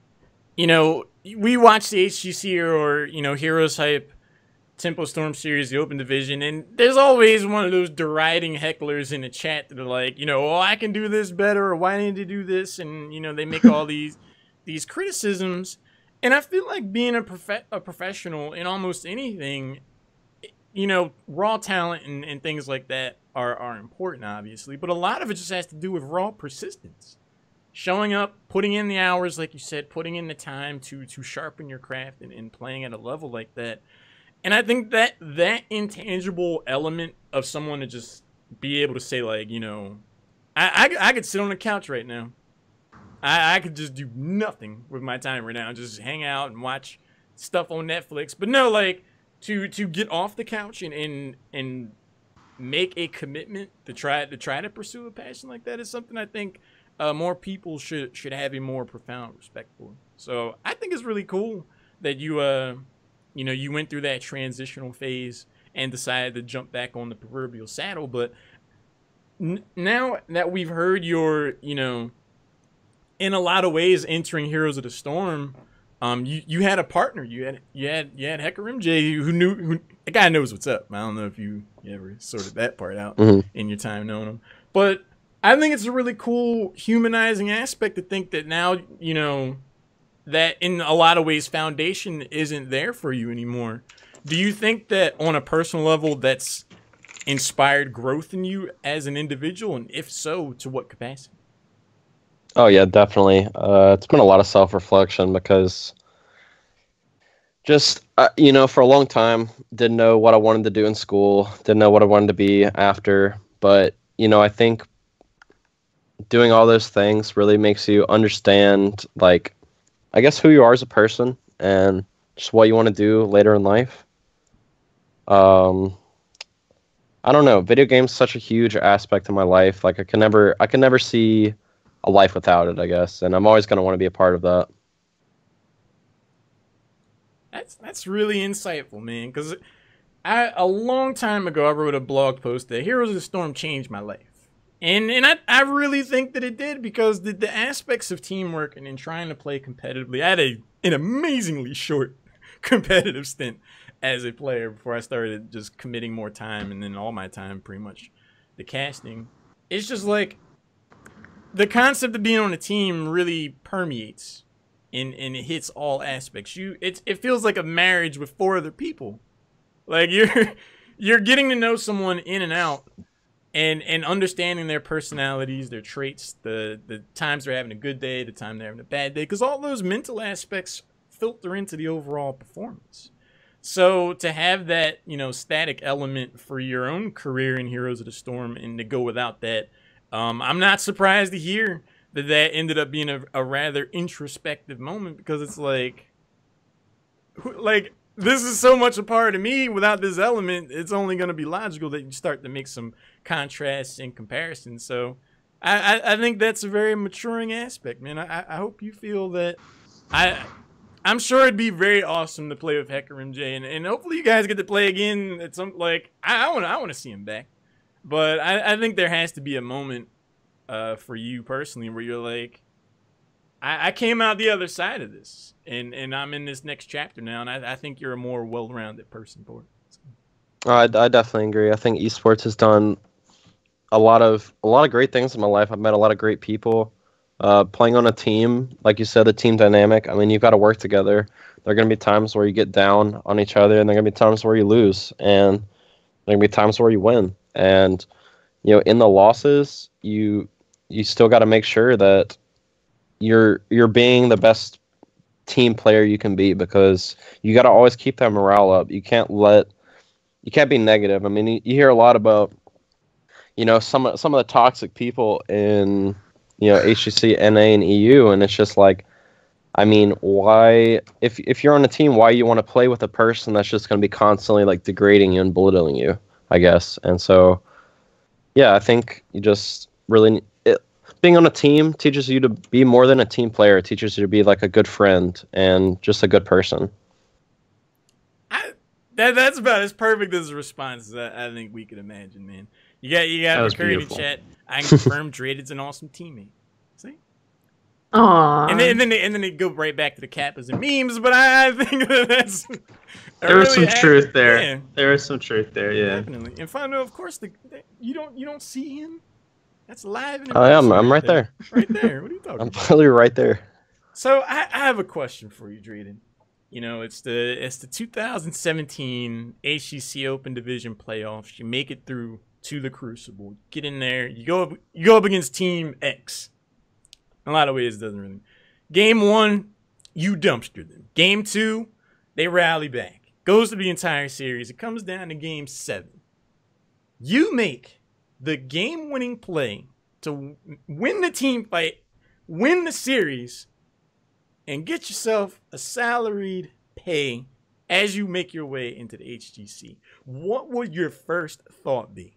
you know, we watch the HGC or you know, HeroesHype Tempo Storm series, the Open Division, and there's always one of those deriding hecklers in the chat that are like, you know, oh, I can do this better, or why didn't you do this? And, you know, they make all these criticisms. And I feel like being a professional in almost anything, you know, raw talent and things like that are important, obviously. But a lot of it just has to do with raw persistence. Showing up, putting in the hours, like you said, putting in the time to sharpen your craft and playing at a level like that. And I think that intangible element of someone to just be able to say, like, you know, I could sit on the couch right now. I could just do nothing with my time right now. Just hang out and watch stuff on Netflix. But no, like, to get off the couch and make a commitment to try to pursue a passion like that is something I think more people should have a more profound respect for. So I think it's really cool that you you know, you went through that transitional phase and decided to jump back on the proverbial saddle. But now that we've heard your, you know, in a lot of ways entering Heroes of the Storm, you had a partner. You had Hecker MJ who the guy knows what's up. I don't know if you ever sorted that part out in your time knowing him, but I think it's a really cool humanizing aspect to think that now, you know, that in a lot of ways foundation isn't there for you anymore. Do you think that on a personal level that's inspired growth in you as an individual, and if so, to what capacity? Oh yeah, definitely. It's been a lot of self-reflection because just, you know, for a long time, didn't know what I wanted to do in school, didn't know what I wanted to be after. But, you know, I think doing all those things really makes you understand, like, I guess who you are as a person and just what you want to do later in life. I don't know. Video games such a huge aspect of my life. Like I can never see a life without it, I guess, and I'm always going to want to be a part of that. That's really insightful, man, because a long time ago I wrote a blog post that Heroes of the Storm changed my life. And I really think that it did, because the aspects of teamwork and in trying to play competitively, I had an amazingly short competitive stint as a player before I started just committing more time, and then all my time pretty much to casting. It's just like the concept of being on a team really permeates and it hits all aspects. It feels like a marriage with 4 other people. Like you're getting to know someone in and out. And understanding their personalities, their traits, the times they're having a good day, the time they're having a bad day, because all those mental aspects filter into the overall performance. So to have that, you know, static element for your own career in Heroes of the Storm and to go without that, I'm not surprised to hear that that ended up being a rather introspective moment, because it's like this is so much a part of me. Without this element, it's only going to be logical that you start to make some contrasts and comparisons. So I think that's a very maturing aspect, man. I hope you feel that. I'm sure it'd be very awesome to play with Hecker MJ, and hopefully you guys get to play again at some, like, I want to see him back. But I think there has to be a moment for you personally where you're like, I came out the other side of this, and I'm in this next chapter now, and I think you're a more well-rounded person for it. So. I definitely agree. I think esports has done a lot of great things in my life. I've met a lot of great people. Playing on a team, like you said, the team dynamic. I mean, you've got to work together. There are going to be times where you get down on each other, and there are going to be times where you lose, and there are going to be times where you win. And you know, in the losses, you still got to make sure that you're being the best team player you can be, because you got to always keep that morale up. You can't be negative. I mean, you hear a lot about, you know, some of the toxic people in, you know, HGC, NA, and EU, and it's just like, I mean, why, if you're on a team, why you want to play with a person that's just going to be constantly like degrading you and belittling you, I guess. And so, yeah, I think you just really, being on a team teaches you to be more than a team player. It teaches you to be like a good friend and just a good person. That's about as perfect as a response as I think we could imagine, man. You got McCurry in chat. I can confirm Drated's an awesome teammate. See? Aww. And then they go right back to the Kappas and memes, but I think that's there was some truth there. Yeah. There is some truth there, yeah. Definitely. And Fondo, of course, you don't see him. That's live. I am. I'm right there. Right there. What are you talking about? I'm literally right there. So I have a question for you, Drated. You know, it's the 2017 HGC Open Division playoffs. You make it through to the Crucible. Get in there. You go up against Team X. In a lot of ways, it doesn't really. Game 1, you dumpster them. Game 2, they rally back. Goes to the entire series. It comes down to Game 7. You make the game-winning play to win the team fight, win the series, and get yourself a salaried pay as you make your way into the HGC. What would your first thought be?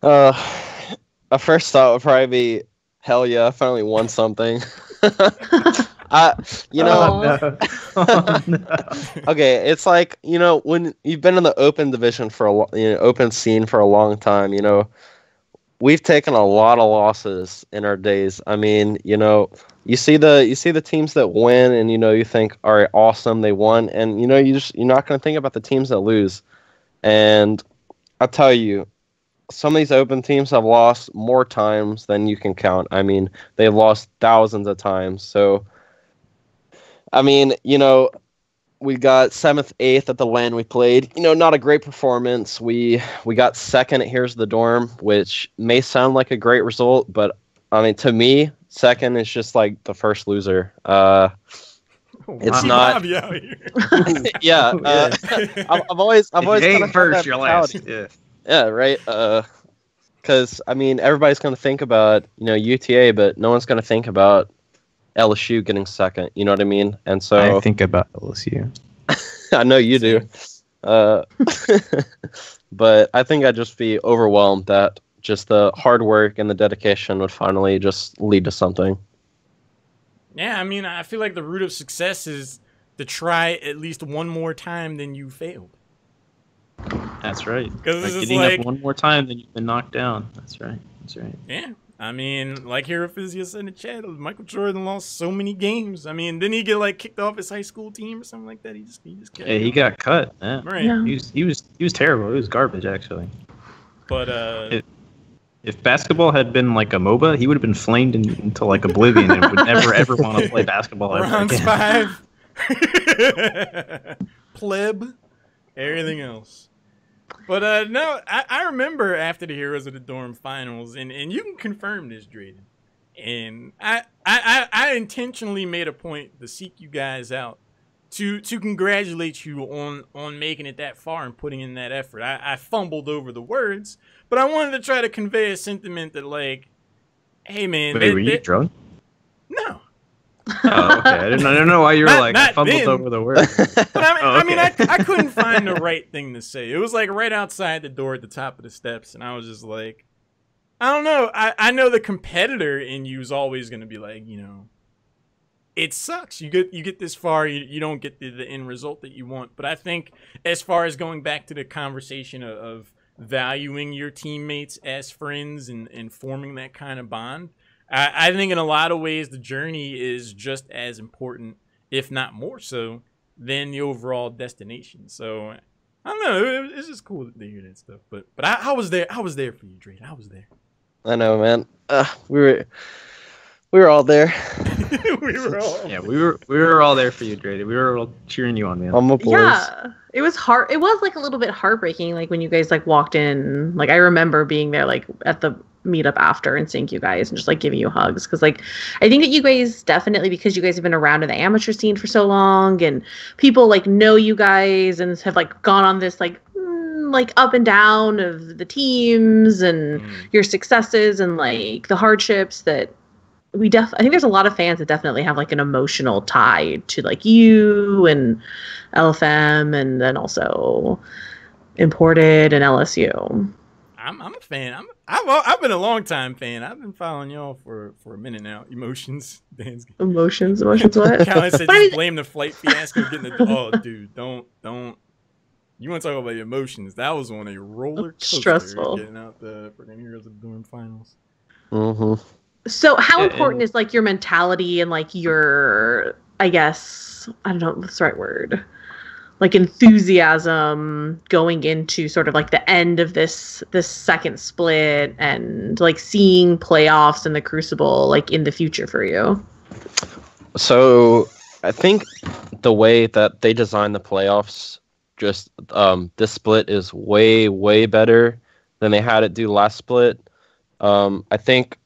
A first thought would probably be, hell yeah, I finally won something. No. Okay, it's like, you know, when you've been in the open division for open scene for a long time, you know, we've taken a lot of losses in our days. I mean, you know, you see the teams that win, and you know, you think, all right, awesome, they won, and you know, you're not going to think about the teams that lose. And I'll tell you, some of these open teams have lost more times than you can count. I mean, they've lost thousands of times. So, I mean, you know, we got 7th, 8th at the LAN we played. You know, not a great performance. We got 2nd at Here's the Dorm, which may sound like a great result, but I mean, to me, 2nd is just like the first loser. It's not. Bobby out here. Yeah, I've always kind of first, your last. Yeah. Yeah, right. Because I mean, everybody's going to think about, you know, UTA, but no one's going to think about LSU getting 2nd. You know what I mean? And so I think about LSU. I know you do. But I think I'd just be overwhelmed that just the hard work and the dedication would finally just lead to something. Yeah, I mean, I feel like the root of success is to try at least one more time than you failed. That's right. Because like it's getting like, up one more time than you've been knocked down. That's right. That's right. Yeah. I mean, like Hero Physio said in the chat, Michael Jordan lost so many games. I mean, didn't he get like kicked off his high school team or something like that? He just yeah, he got cut. Yeah. Right. Yeah. He was terrible. He was garbage actually. But if basketball had been like a MOBA, he would have been flamed into like oblivion and would never ever want to play basketball ever Bronze again. 5. Pleb. Everything else. But no, I remember after the Heroes of the Dorm finals, and you can confirm this, Drated. And I intentionally made a point to seek you guys out to congratulate you on making it that far and putting in that effort. I fumbled over the words, but I wanted to try to convey a sentiment that, like, hey man, Wait, were you drunk? No. Oh, okay. I don't know why you were like I fumbled then. over the word. But I mean, okay. I couldn't find the right thing to say. It was like right outside the door at the top of the steps, and I was just like, I don't know. I know the competitor in you is always going to be like, you know, it sucks. You get this far, you don't get the end result that you want. But I think as far as going back to the conversation of valuing your teammates as friends and forming that kind of bond, I think in a lot of ways the journey is just as important, if not more so, than the overall destination. So I don't know. It's just cool to hear that stuff. But I was there. I was there for you, Drated. I was there. I know, man. We were all there. We were all there for you, Drated. We were all cheering you on, man. I'm a boys. Yeah, it was hard. It was like a little bit heartbreaking, like when you guys like walked in. Like I remember being there, like at the meetup after and seeing you guys and just like giving you hugs, because like I think that you guys definitely, because you guys have been around in the amateur scene for so long and people like know you guys and have like gone on this like up and down of the teams and your successes and like the hardships, that I think there's a lot of fans that definitely have like an emotional tie to like you and LFM, and then also Imported and LSU. I'm a fan. I've been a long time fan. I've been following y'all for a minute now. Emotions, Dan's Emotions what? Calvin said just blame the flight fiasco getting the. Oh, dude, don't. You want to talk about your emotions? That was on a roller coaster. Stressful. Getting out the freaking Heroes of the Dorm finals. Mm-hmm. So how important is like your mentality and like your, I guess, I don't know what's the right word, like enthusiasm going into sort of like the end of this second split and like seeing playoffs and the Crucible like in the future for you? So I think the way that they designed the playoffs, just this split is way better than they had it do last split. I think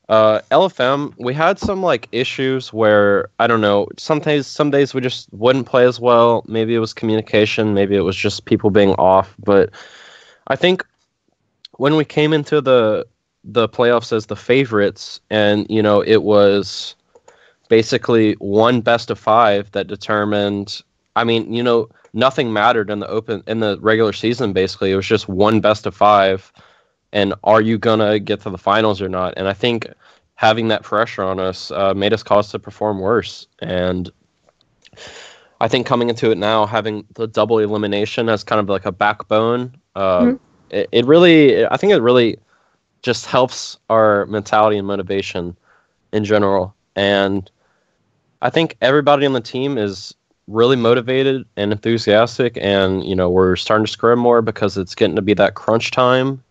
LFM, we had some like issues where, I don't know, some days we just wouldn't play as well. Maybe it was communication, maybe it was just people being off. But I think when we came into the playoffs as the favorites, and you know, it was basically one best of 5 that determined. I mean, you know, nothing mattered in the regular season. Basically, it was just one best of 5. And are you going to get to the finals or not? And I think having that pressure on us made us cause to perform worse. And I think coming into it now, having the double elimination as kind of like a backbone, it really just helps our mentality and motivation in general. And I think everybody on the team is really motivated and enthusiastic. And, you know, we're starting to scrim more because it's getting to be that crunch time.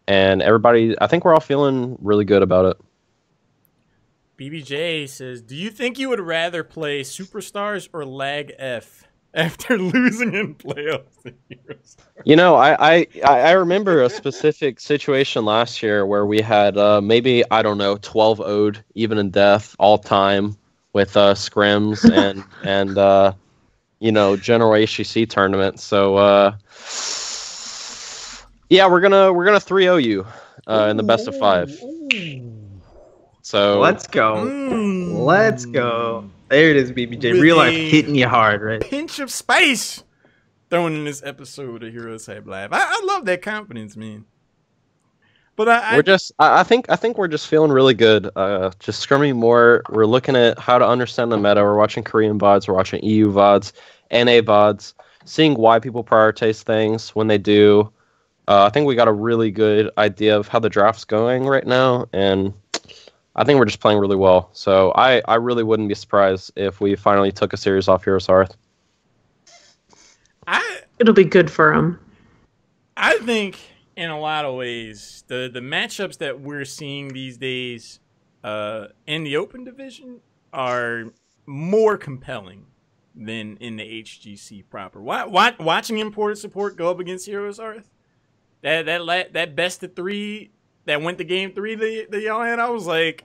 And everybody, I think we're all feeling really good about it. BBJ says, do you think you would rather play Superstars or Lag F after losing in playoffs? You know, I remember a specific situation last year where we had maybe, I don't know, 12 owed, even in death, all time with scrims and you know, general HGC tournament. So, yeah, we're gonna 3-0 you in the best of 5. So let's go. Let's go. There it is, BBJ. Real life hitting you hard, right? Pinch of spice thrown in this episode of HeroesHype Live. I love that confidence, man. But I think we're just feeling really good. Just scrimming more. We're looking at how to understand the meta. We're watching Korean VODs. We're watching EU VODs, NA VODs, seeing why people prioritize things when they do. I think we got a really good idea of how the draft's going right now, and I think we're just playing really well. So I really wouldn't be surprised if we finally took a series off Heroes Hearth. It'll be good for them. I think in a lot of ways, the matchups that we're seeing these days in the Open Division are more compelling than in the HGC proper. Watching imported support go up against Heroes Hearth, that best of 3 that went to game 3 that y'all had, I was like,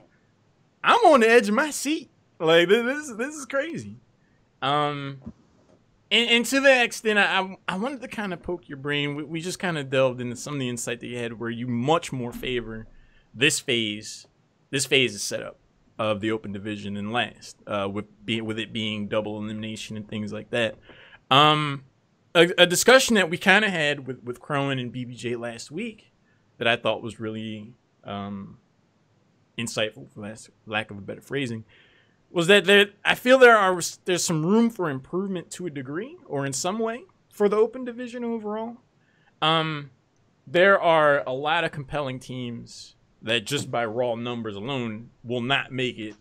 I'm on the edge of my seat. Like, this is crazy. And to that extent, I wanted to kind of poke your brain. We just kind of delved into some of the insight that you had, where you much more favor this phase is set up of the open division than last, with it being double elimination and things like that. A discussion that we kind of had with Crowan and BBJ last week that I thought was really insightful, for lack of a better phrasing, was that I feel there's some room for improvement to a degree, or in some way, for the open division overall. There are a lot of compelling teams that just by raw numbers alone will not make it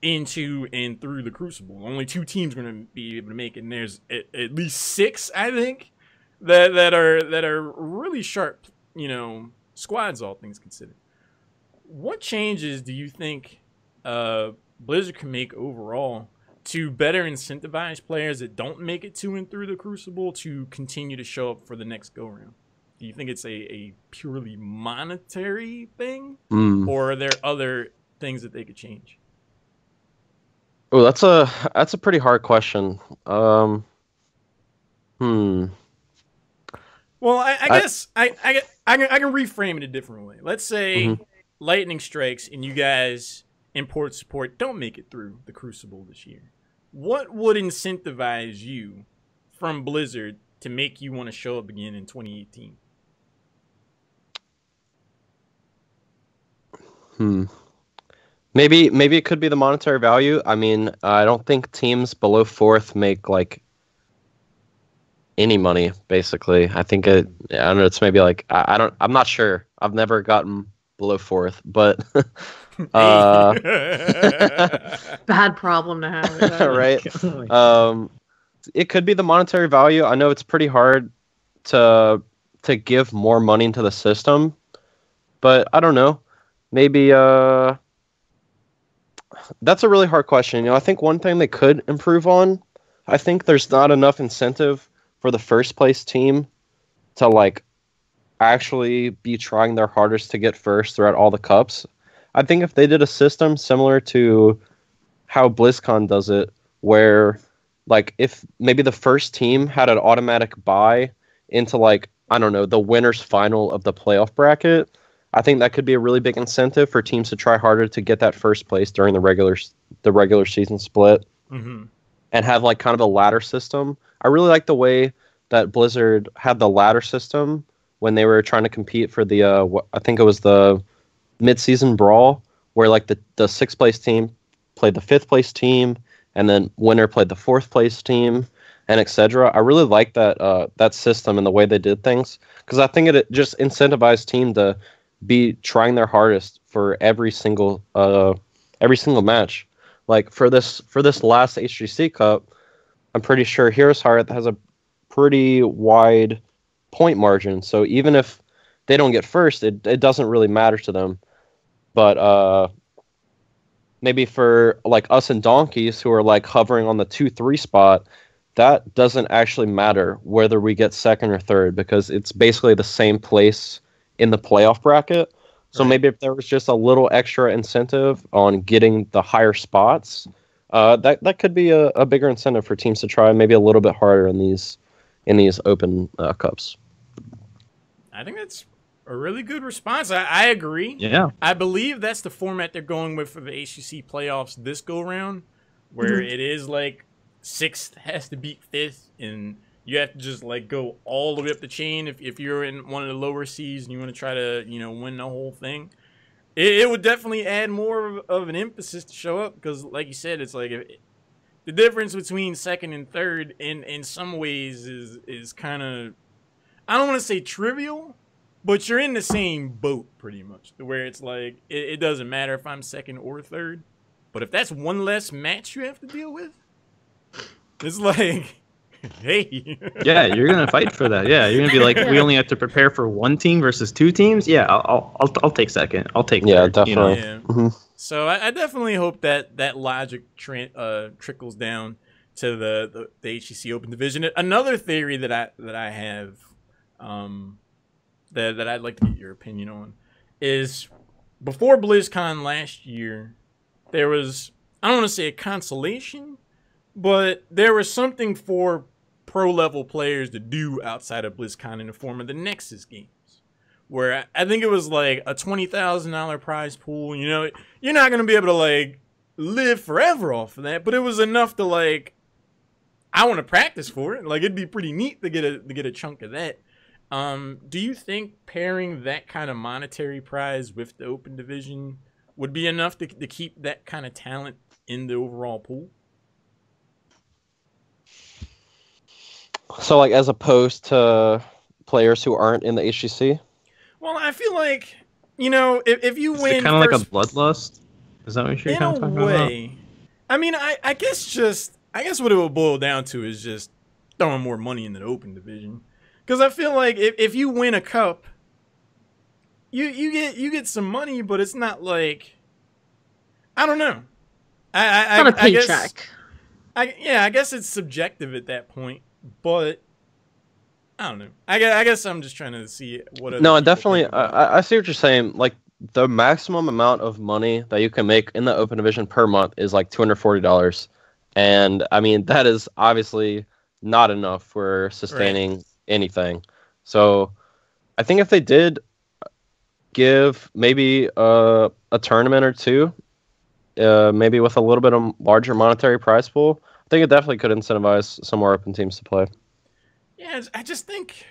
into and through the Crucible. Only 2 teams are going to be able to make it, and there's at least 6, I think, that are really sharp, squads, all things considered. What changes do you think Blizzard can make overall to better incentivize players that don't make it to and through the Crucible to continue to show up for the next go-round? Do you think it's a purely monetary thing, or are there other things that they could change? Oh, that's a pretty hard question. Well, I guess I can reframe it a different way. Let's say lightning strikes and you guys import support don't make it through the Crucible this year. What would incentivize you from Blizzard to make you want to show up again in 2018? Maybe it could be the monetary value. I mean, I don't think teams below 4th make like any money. Basically, I think I don't know. It's maybe like I'm not sure. I've never gotten below 4th, but bad problem to have, right? It could be the monetary value. I know it's pretty hard to give more money into the system, but I don't know. Maybe that's a really hard question. I think one thing they could improve on, I think there's not enough incentive for the first place team to like actually be trying their hardest to get first throughout all the cups. I think if they did a system similar to how BlizzCon does it, where like if maybe the first team had an automatic bye into like, I don't know, the winner's final of the playoff bracket, I think that could be a really big incentive for teams to try harder to get that first place during the regular season split, and have like kind of a ladder system. I really like the way that Blizzard had the ladder system when they were trying to compete for the I think it was the mid-season brawl, where like the 6th place team played the 5th place team, and then winner played the 4th place team, and etc. I really like that system and the way they did things, because I think it just incentivized team to be trying their hardest for every single match. Like for this last HGC Cup, I'm pretty sure HeroesHype has a pretty wide point margin. So even if they don't get first, it doesn't really matter to them. But maybe for like us and Donkeys, who are like hovering on the 2-3 spot, that doesn't actually matter whether we get 2nd or 3rd, because it's basically the same place in the playoff bracket. So maybe if there was just a little extra incentive on getting the higher spots, that could be a bigger incentive for teams to try maybe a little bit harder in these open cups. I think that's a really good response. I agree. Yeah. I believe that's the format they're going with for the HCC playoffs this go round, where it is like 6th has to beat 5th, and you have to just like go all the way up the chain if you're in one of the lower seeds and you want to try to win the whole thing. It would definitely add more of an emphasis to show up, because like you said, it's like the difference between 2nd and 3rd in some ways is kind of, I don't want to say trivial, but you're in the same boat pretty much, where it's like it doesn't matter if I'm 2nd or 3rd, but if that's one less match you have to deal with, it's like, hey. Yeah, you're gonna fight for that. Yeah, you're gonna be like, we only have to prepare for 1 team versus 2 teams. Yeah, I'll take 2nd. I'll take 3rd. Yeah, definitely. Yeah. So I definitely hope that logic trickles down to the HCC Open Division. Another theory that I have, that I'd like to get your opinion on, is before BlizzCon last year, there was, I don't want to say a consolation, but there was something for pro level players to do outside of BlizzCon in the form of the Nexus games, where I think it was like a $20,000 prize pool. You know, you're not gonna be able to like live forever off of that, but it was enough to like, I want to practice for it. Like, it'd be pretty neat to get a chunk of that. Do you think pairing that kind of monetary prize with the open division would be enough to keep that kind of talent in the overall pool? So, like, as opposed to players who aren't in the HGC? Well, I feel like, you know, if you win, kind of like a bloodlust. Is that what you're kind of talking about? In a way. I mean, I guess what it will boil down to is just throwing more money into the open division. Because I feel like if you win a cup, you get some money, but it's not like, I don't know. It's not a paycheck. I guess it's subjective at that point, but I don't know. I guess I'm just trying to see what. No, definitely. I see what you're saying. Like, the maximum amount of money that you can make in the open division per month is like $240, and I mean that is obviously not enough for sustaining anything. So I think if they did give maybe a tournament or two, maybe with a little bit of larger monetary prize pool, I think it definitely could incentivize some more open teams to play. Yeah, I just think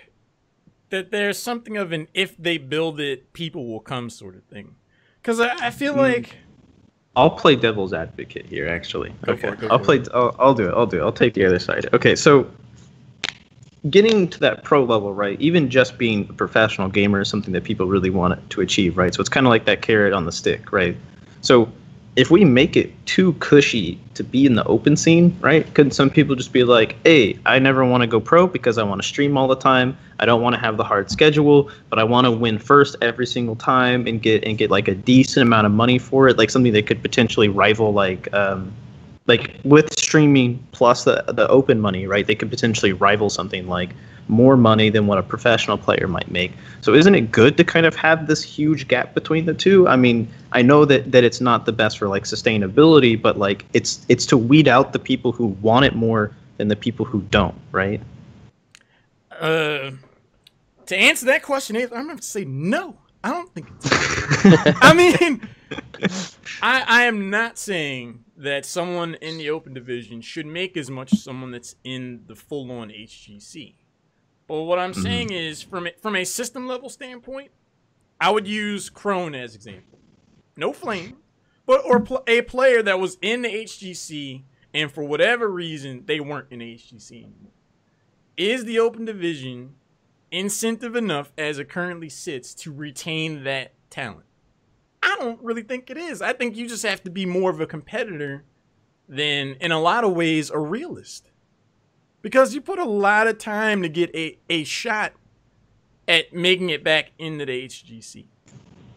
that there's something of an if they build it, people will come sort of thing. Because I feel like... I'll play devil's advocate here, actually. I'll do it. I'll do it. I'll take the other side. Okay, so getting to that pro level, right? Even just being a professional gamer is something that people really want to achieve, right? So it's kind of like that carrot on the stick, right? So if we make it too cushy to be in the open scene, right? Couldn't some people just be like, hey, I never want to go pro because I want to stream all the time. I don't want to have the hard schedule, but I want to win first every single time and get like a decent amount of money for it, like something that could potentially rival like with streaming plus the open money, right? They could potentially rival something like more money than what a professional player might make. So isn't it good to kind of have this huge gap between the two? I mean, I know that it's not the best for like sustainability, but like it's to weed out the people who want it more than the people who don't, right? To answer that question, I'm going to have to say no. I don't think it's I mean, I am not saying that someone in the open division should make as much as someone that's in the full-on HGC. But what I'm saying is, from a system level standpoint, I would use Crone as example. No flame, but a player that was in the HGC and for whatever reason they weren't in the HGC anymore. Is the open division incentive enough as it currently sits to retain that talent? I don't really think it is. I think you just have to be more of a competitor than, in a lot of ways, a realist. Because you put a lot of time to get a shot at making it back into the HGC.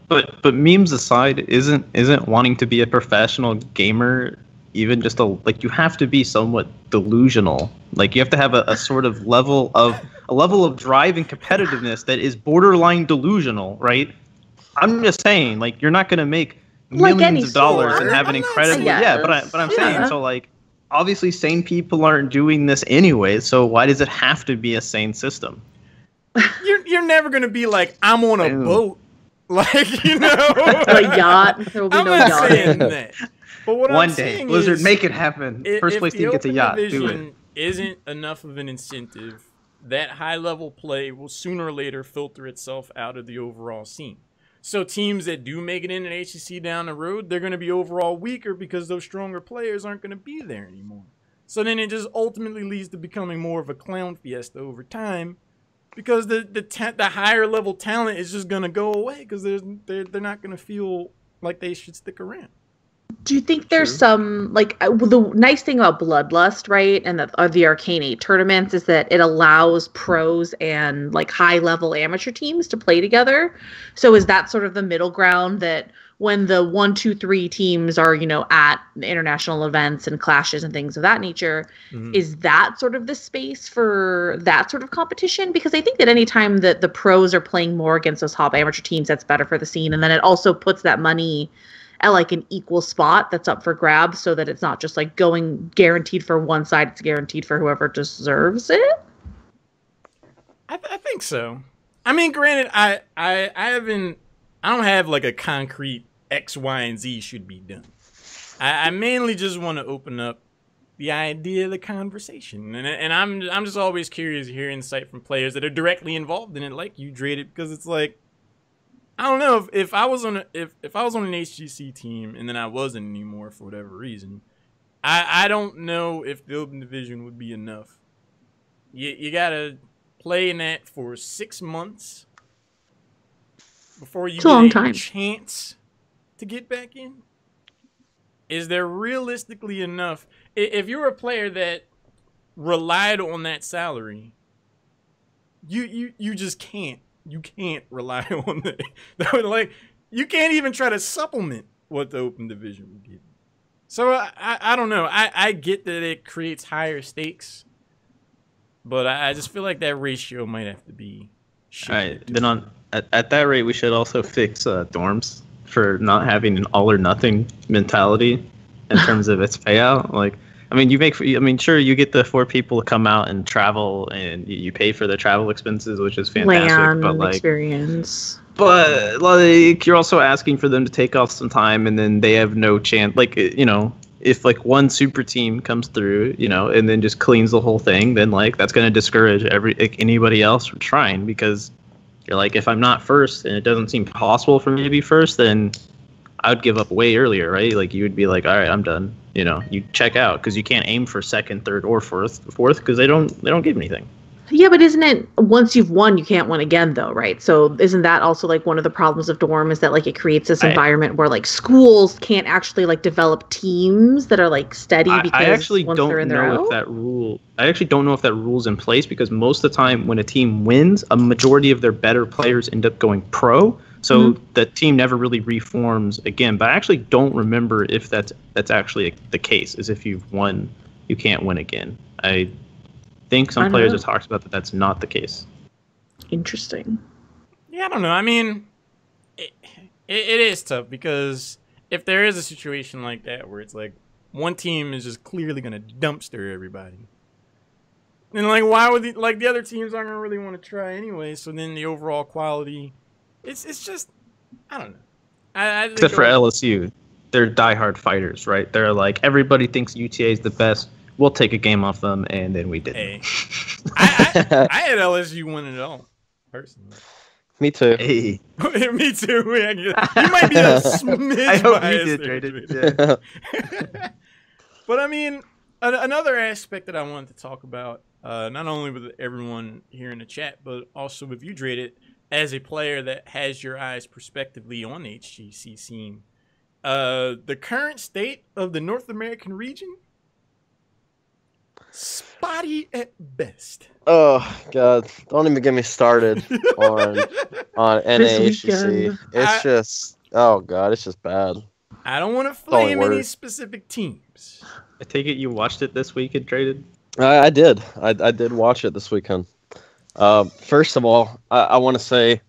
But memes aside, isn't wanting to be a professional gamer even just like you have to be somewhat delusional. Like you have to have a sort of level of drive and competitiveness that is borderline delusional, right? I'm just saying, like, you're not going to make millions of dollars and have an incredible but I'm saying, so like obviously sane people aren't doing this anyway, so why does it have to be a sane system? You're never going to be like, I'm on a boat. Like, you know, a yacht. There will be no yacht. Saying that. But what one I'm day, saying Blizzard, is, make it happen. First place team gets a yacht. Do it. Isn't enough of an incentive. That high level play will sooner or later filter itself out of the overall scene. So teams that do make it in an HCC down the road, they're going to be overall weaker because those stronger players aren't going to be there anymore. So then it just ultimately leads to becoming more of a clown fiesta over time, because the higher level talent is just going to go away because they're not going to feel like they should stick around. Do you think there's some, like, the nice thing about Bloodlust, right, and the Arcane 8 tournaments is that it allows pros and, like, high-level amateur teams to play together? So is that sort of the middle ground that when the 1, 2, 3 teams are, you know, at international events and clashes and things of that nature, is that sort of the space for that sort of competition? Because I think that any time that the pros are playing more against those top amateur teams, that's better for the scene. And then it also puts that money at like an equal spot that's up for grabs, so that it's not just like going guaranteed for one side, it's guaranteed for whoever deserves it? I think so. I mean, granted, I don't have like a concrete X, Y, and Z should be done. I mainly just want to open up the idea of the conversation, and I'm just always curious to hear insight from players that are directly involved in it, like you, Drated, because it's like, I don't know, if I was on if I was on an HGC team and then I wasn't anymore for whatever reason, I don't know if the open division would be enough. You gotta play in that for 6 months before you get a chance to get back in. Is there realistically enough? If you're a player that relied on that salary, you just can't. You can't rely on that. Like, you can't even try to supplement what the open division would give you. So I don't know. I get that it creates higher stakes, but I just feel like that ratio might have to be shifted. All right, then at that rate, we should also fix dorms for not having an all or nothing mentality in terms of its payout. Like, I mean, sure, you get the 4 people to come out and travel, and you pay for their travel expenses, which is fantastic. Land but like experience. But like, you're also asking for them to take off some time, and then they have no chance. Like, if like one super team comes through, and then just cleans the whole thing, then like that's going to discourage anybody else from trying, because you're like, if I'm not first and it doesn't seem possible for me to be first, then I would give up way earlier, right? Like, you would be like, all right, I'm done. You check out, because you can't aim for second, third, or fourth because they don't give anything. Yeah, but isn't it, once you've won, you can't win again, though, right? So isn't that also like one of the problems of Dorm, is that like it creates this environment where like schools can't actually like develop teams that are like steady, because I actually once don't they're in, know if that rule. I actually don't know if that rule's in place, because most of the time when a team wins, a majority of their better players end up going pro. So the team never really reforms again. But I actually don't remember if that's actually the case. Is if you've won, you can't win again. I think some players have talked about that's not the case. Interesting. Yeah, I don't know. I mean, it is tough, because if there is a situation like that where it's like one team is just clearly going to dumpster everybody, then like, why would the other teams aren't going to really want to try anyway? So then the overall quality, it's just, I don't know. Except for LSU, they're diehard fighters, right? They're like, everybody thinks UTA is the best. We'll take a game off them, and then we didn't. Hey. I had LSU win it all, personally. Me too. Hey. Me too. You might be a smidge I hope biased you there, did, Drated. But I mean, another aspect that I wanted to talk about, not only with everyone here in the chat, but also with you, Drated, as a player that has your eyes prospectively on the HGC scene, the current state of the North American region, spotty at best. Oh God! Don't even get me started on NAHGC. It's just, oh God, it's just bad. I don't want to flame any specific teams. I take it you watched it this week and traded. I did. I did watch it this weekend. First of all, I want to say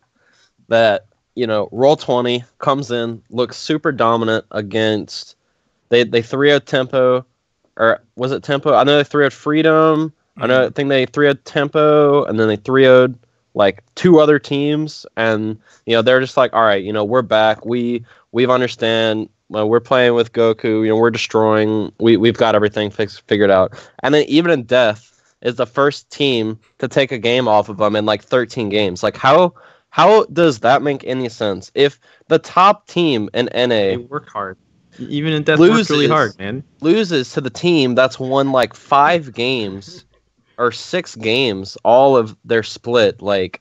that Roll20 comes in, looks super dominant against. They 3-0 Tempo, or was it Tempo? I know they 3-0 Freedom. I think they 3-0 Tempo, and then they 3-0'd like 2 other teams, and they're just like, all right, we're back. We've understand. We're playing with Goku. We're destroying. We've got everything figured out. And then even in Death is the first team to take a game off of them in like 13 games. Like, how does that make any sense? If the top team in NA, they work hard. Even in Death, works really hard, man. Loses to the team that's won like 5 games or 6 games, all of their split. Like,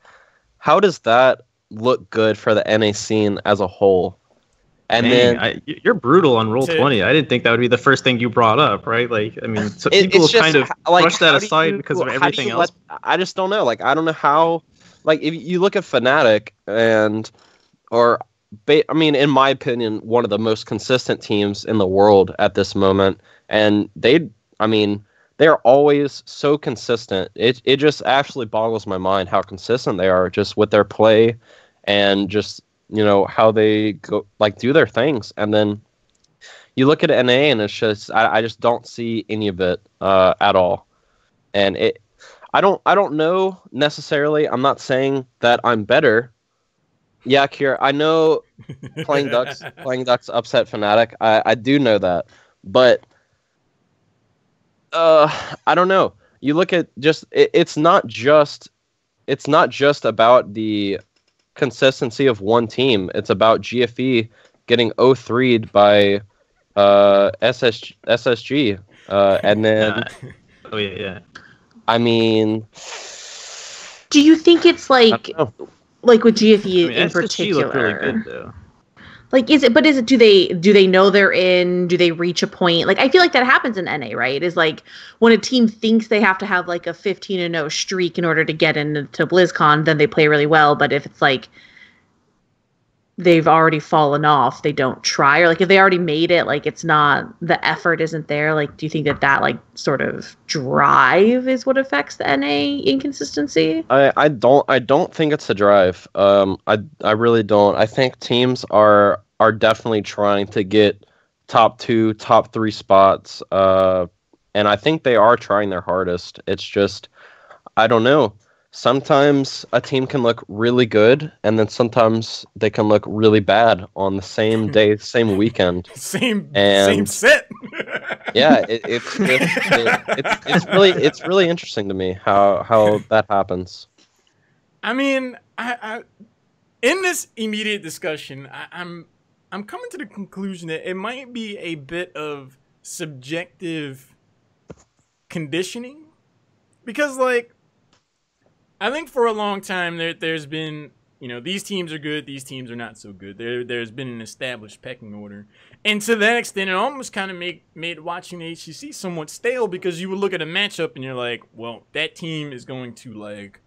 how does that look good for the NA scene as a whole? And then you're brutal on Roll20. I didn't think that would be the first thing you brought up, right? Like, I mean, so people kind of brush that aside because of everything else. I just don't know. Like, I don't know how. Like, if you look at Fnatic in my opinion, one of the most consistent teams in the world at this moment, and they're always so consistent. It just actually boggles my mind how consistent they are, just with their play, and just how they go do their things, and then you look at NA and it's just I just don't see any of it at all. And I don't know necessarily. I'm not saying that I'm better. Yeah, Kira, I know playing Ducks upset Fnatic. I do know that. But I don't know. You look at it's not just about the consistency of one team. It's about GFE getting 0-3'd by SSG. And then oh yeah. I mean, do you think it's like with GFE in SSG particular? Look really good though. Like, do they know they're in? Do they reach a point? Like, I feel like that happens in NA, right? Is like when a team thinks they have to have like a 15-0 streak in order to get into BlizzCon, then they play really well. But if it's like they've already fallen off, they don't try, or like if they already made it, like it's not, the effort isn't there. Like, do you think that like sort of drive is what affects the NA inconsistency? I don't think it's a drive. I really don't. I think teams are definitely trying to get top 2, top 3 spots. And I think they are trying their hardest. It's just, I don't know. Sometimes a team can look really good, and then sometimes they can look really bad on the same day, same weekend. Same set. Yeah, it's really interesting to me how that happens. I mean, I in this immediate discussion, I'm coming to the conclusion that it might be a bit of subjective conditioning, because like, I think for a long time there's been, these teams are good, these teams are not so good. There's been an established pecking order. And to that extent, it almost kind of made watching the HCC somewhat stale, because you would look at a matchup and you're like, well, that team is going to like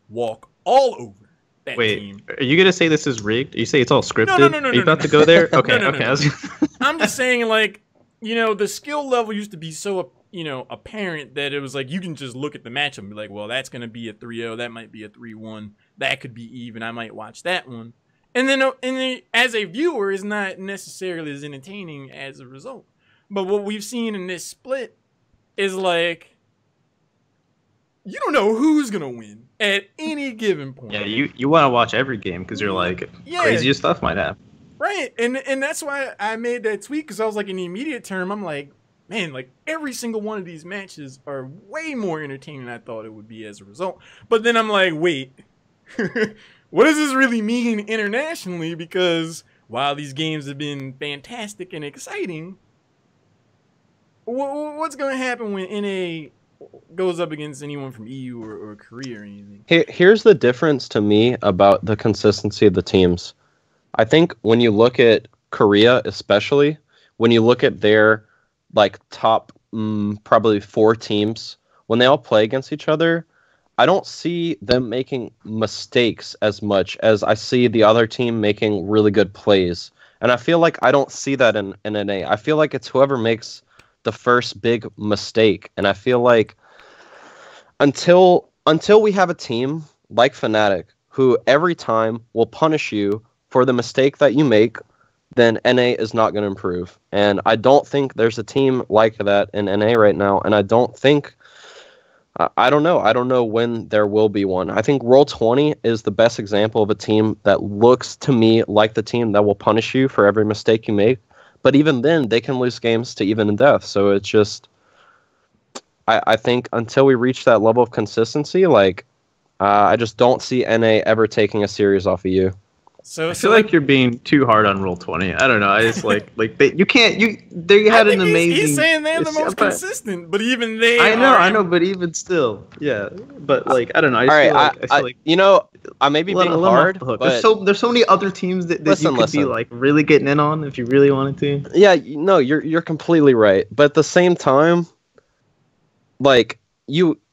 walk all over that team. Are you going to say this is rigged? You say it's all scripted? No. Are you about to go there? Okay, No. okay. I'm just saying, like, the skill level used to be so apparent that it was like you can just look at the matchup and be like, well, that's going to be a 3-0, that might be a 3-1, that could be even, I might watch that one. And then as a viewer, is not necessarily as entertaining as a result. But what we've seen in this split is like, you don't know who's going to win at any given point. Yeah, you want to watch every game because you're like, craziest stuff might happen. Right, and that's why I made that tweet, because I was like, in the immediate term, I'm like, man, like every single one of these matches are way more entertaining than I thought it would be as a result. But then I'm like, wait, what does this really mean internationally? Because while these games have been fantastic and exciting, what's going to happen when NA goes up against anyone from EU or Korea or anything? Here's the difference to me about the consistency of the teams. I think when you look at Korea, especially, when you look at their like top probably 4 teams, when they all play against each other, I don't see them making mistakes as much as I see the other team making really good plays. And I feel like I don't see that in NA. I feel like it's whoever makes the first big mistake. And I feel like until we have a team like Fnatic, who every time will punish you for the mistake that you make, then NA is not going to improve. And I don't think there's a team like that in NA right now. And I don't think, I don't know. I don't know when there will be one. I think Roll20 is the best example of a team that looks to me like the team that will punish you for every mistake you make. But even then, they can lose games to even and death. So it's just, I think until we reach that level of consistency, like, I just don't see NA ever taking a series off of you. So I feel like you're being too hard on Roll20. I don't know. I just like you can't. They had an amazing. He's saying they're the most consistent, but even they. I know, but even still, yeah. But like, I don't know. I feel like I may be being hard, but there's so many other teams that you could be like really getting in on if you really wanted to. Yeah, no, you're completely right. But at the same time, like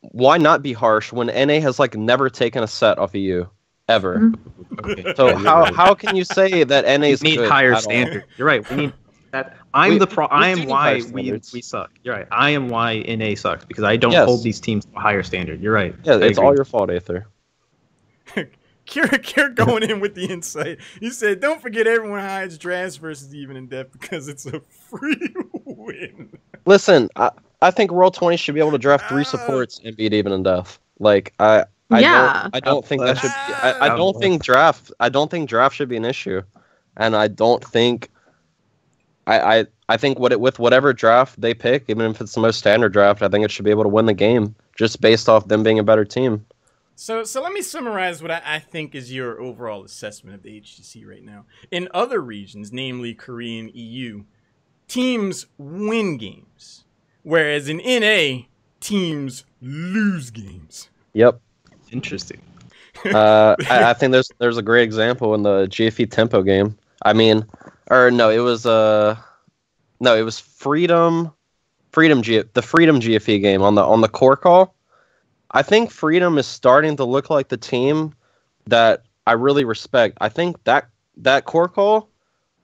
why not be harsh when NA has like never taken a set off of you? Ever. Okay. So how can you say that NA's need good higher standard? You're right. We need that. I am why we suck. You're right. I am why NA sucks, because I don't hold these teams to a higher standard. You're right. Yeah, it's all your fault, Aether. Kira going in with the insight. He said, "Don't forget, everyone hides drafts versus even in depth because it's a free win." Listen, I think Roll 20 should be able to draft 3 supports and beat even in death. Like I don't think that should be, I don't think draft should be an issue. And I don't think I think with whatever draft they pick, even if it's the most standard draft, I think it should be able to win the game just based off them being a better team. So let me summarize what I think is your overall assessment of the HGC right now. In other regions, namely Korea and EU, teams win games, whereas in NA, teams lose games. Yep. Interesting. I think there's a great example in the GFE Tempo game. I mean, or no, it was Freedom GFE game on the core call. I think Freedom is starting to look like the team that I really respect. I think that core call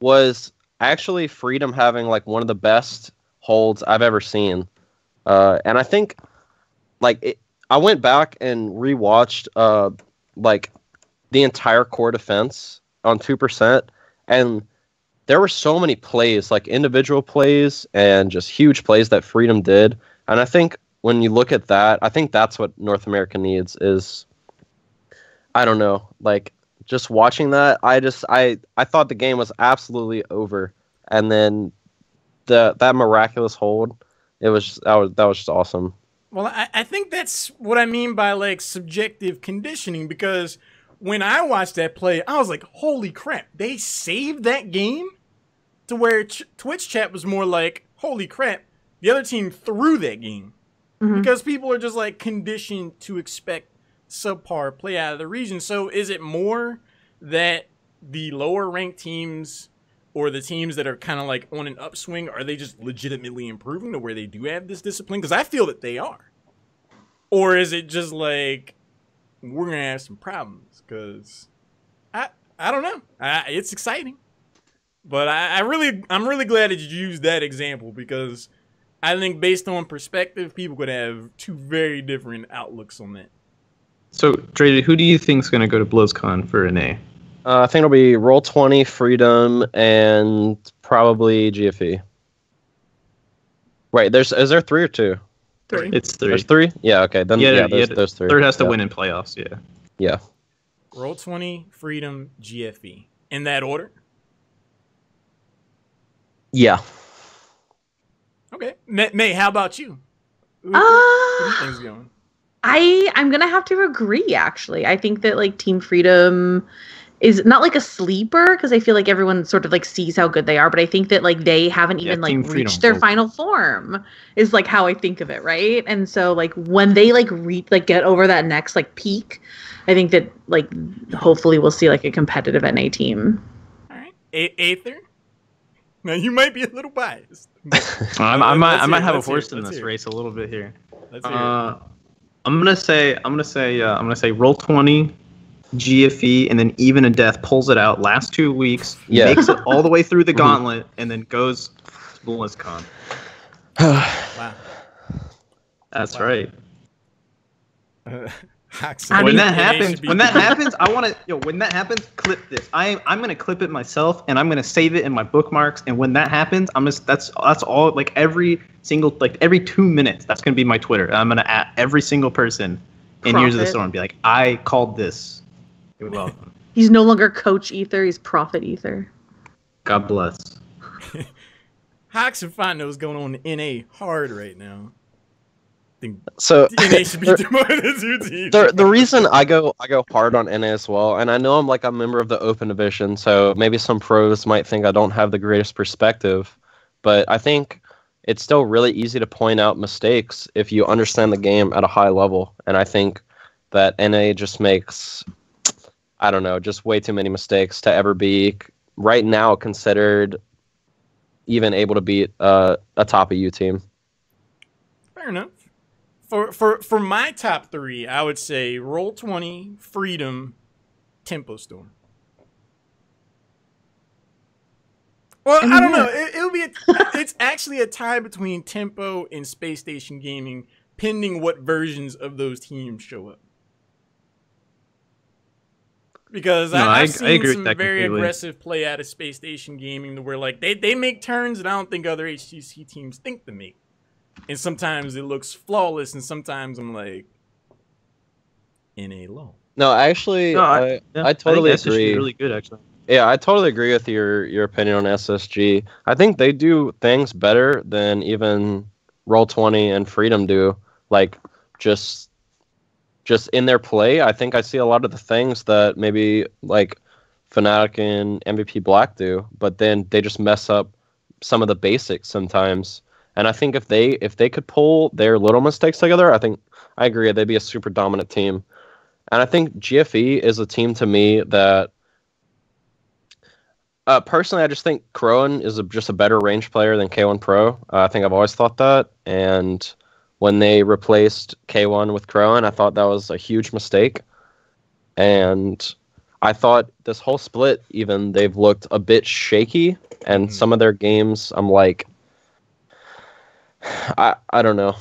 was actually Freedom having like one of the best holds I've ever seen. And I think I went back and rewatched like the entire core defense on 2%, and there were so many plays, like individual plays and just huge plays that Freedom did. And I think when you look at that, I think that's what North America needs is, I don't know, like just watching that, I thought the game was absolutely over. And then that miraculous hold, that was just awesome. Well, I think that's what I mean by like subjective conditioning, because when I watched that play, I was like, holy crap, they saved that game? To where Twitch chat was more like, holy crap, the other team threw that game. Mm-hmm. Because people are just like conditioned to expect subpar play out of the region. So is it more that the lower ranked teams or the teams that are kind of like on an upswing, are they just legitimately improving to where they do have this discipline? Because I feel that they are. Or is it just like, we're going to have some problems? Because I don't know. It's exciting. But I'm really glad that you used that example, because I think based on perspective, people could have two very different outlooks on that. So, Drated, who do you think is going to go to BlizzCon for NA? I think it'll be Roll 20, Freedom, and probably GFE. Wait, is there 3 or 2? 3. It's 3. There's 3? Yeah, okay. Then there's 3. Third has to win in playoffs, yeah. Yeah. Roll 20, Freedom, GFE. In that order? Yeah. Okay. May, how about you? Who do you think's going? I'm gonna have to agree, actually. I think that like Team Freedom is not like a sleeper, because I feel like everyone sort of like sees how good they are, but I think that like they haven't even like reached their final form is like how I think of it, right? And so like when they like get over that next like peak, I think that like hopefully we'll see like a competitive NA team. All right. Aether? Now you might be a little biased. I might have a horse in this race a little bit here. Let's hear it. I'm gonna say Roll 20, GFE, and then Even in Death pulls it out last 2 weeks, makes it all the way through the gauntlet, and then goes to BlizzCon. Wow. That's right. When that happens, I want to. When that happens, clip this. I'm gonna clip it myself, and I'm gonna save it in my bookmarks. And when that happens, that's all. Like every 2 minutes, that's gonna be my Twitter. I'm gonna at every single person in Heroes of the Storm, be like, I called this. You're welcome. He's no longer Coach Ether. He's Prophet Ether. God bless. Hawks and Fondo's going on in NA hard right now. So NA should be the reason I go hard on NA as well, and I know I'm like a member of the open division, so maybe some pros might think I don't have the greatest perspective, but I think it's still really easy to point out mistakes if you understand the game at a high level, and I think that NA just makes, I don't know, just way too many mistakes to ever be right now considered even able to beat a top EU team. Fair enough. For my top 3, I would say Roll 20, Freedom, Tempo Storm. Well, I don't know. It'll be it's actually a tie between Tempo and Space Station Gaming, pending what versions of those teams show up. Because No, I've I seen agree with some that very completely. aggressive play out of Space Station Gaming where like they make turns that I don't think other HTC teams think to make. And sometimes it looks flawless, and sometimes I'm like, NA low. No, actually, No, I I think totally SSG is agree. really good, actually. Yeah, I totally agree with your opinion on SSG. I think they do things better than even Roll20 and Freedom do. Like just in their play, I think I see a lot of the things that maybe like Fnatic and MVP Black do, but then they just mess up some of the basics sometimes. And I think if they could pull their little mistakes together, I think I agree they'd be a super dominant team. And I think GFE is a team to me that personally, I just think Crowan is just a better range player than K1 Pro. I think I've always thought that. And when they replaced K1 with Crowan, I thought that was a huge mistake. And I thought this whole split, even, they've looked a bit shaky. And some of their games, I'm like, I don't know.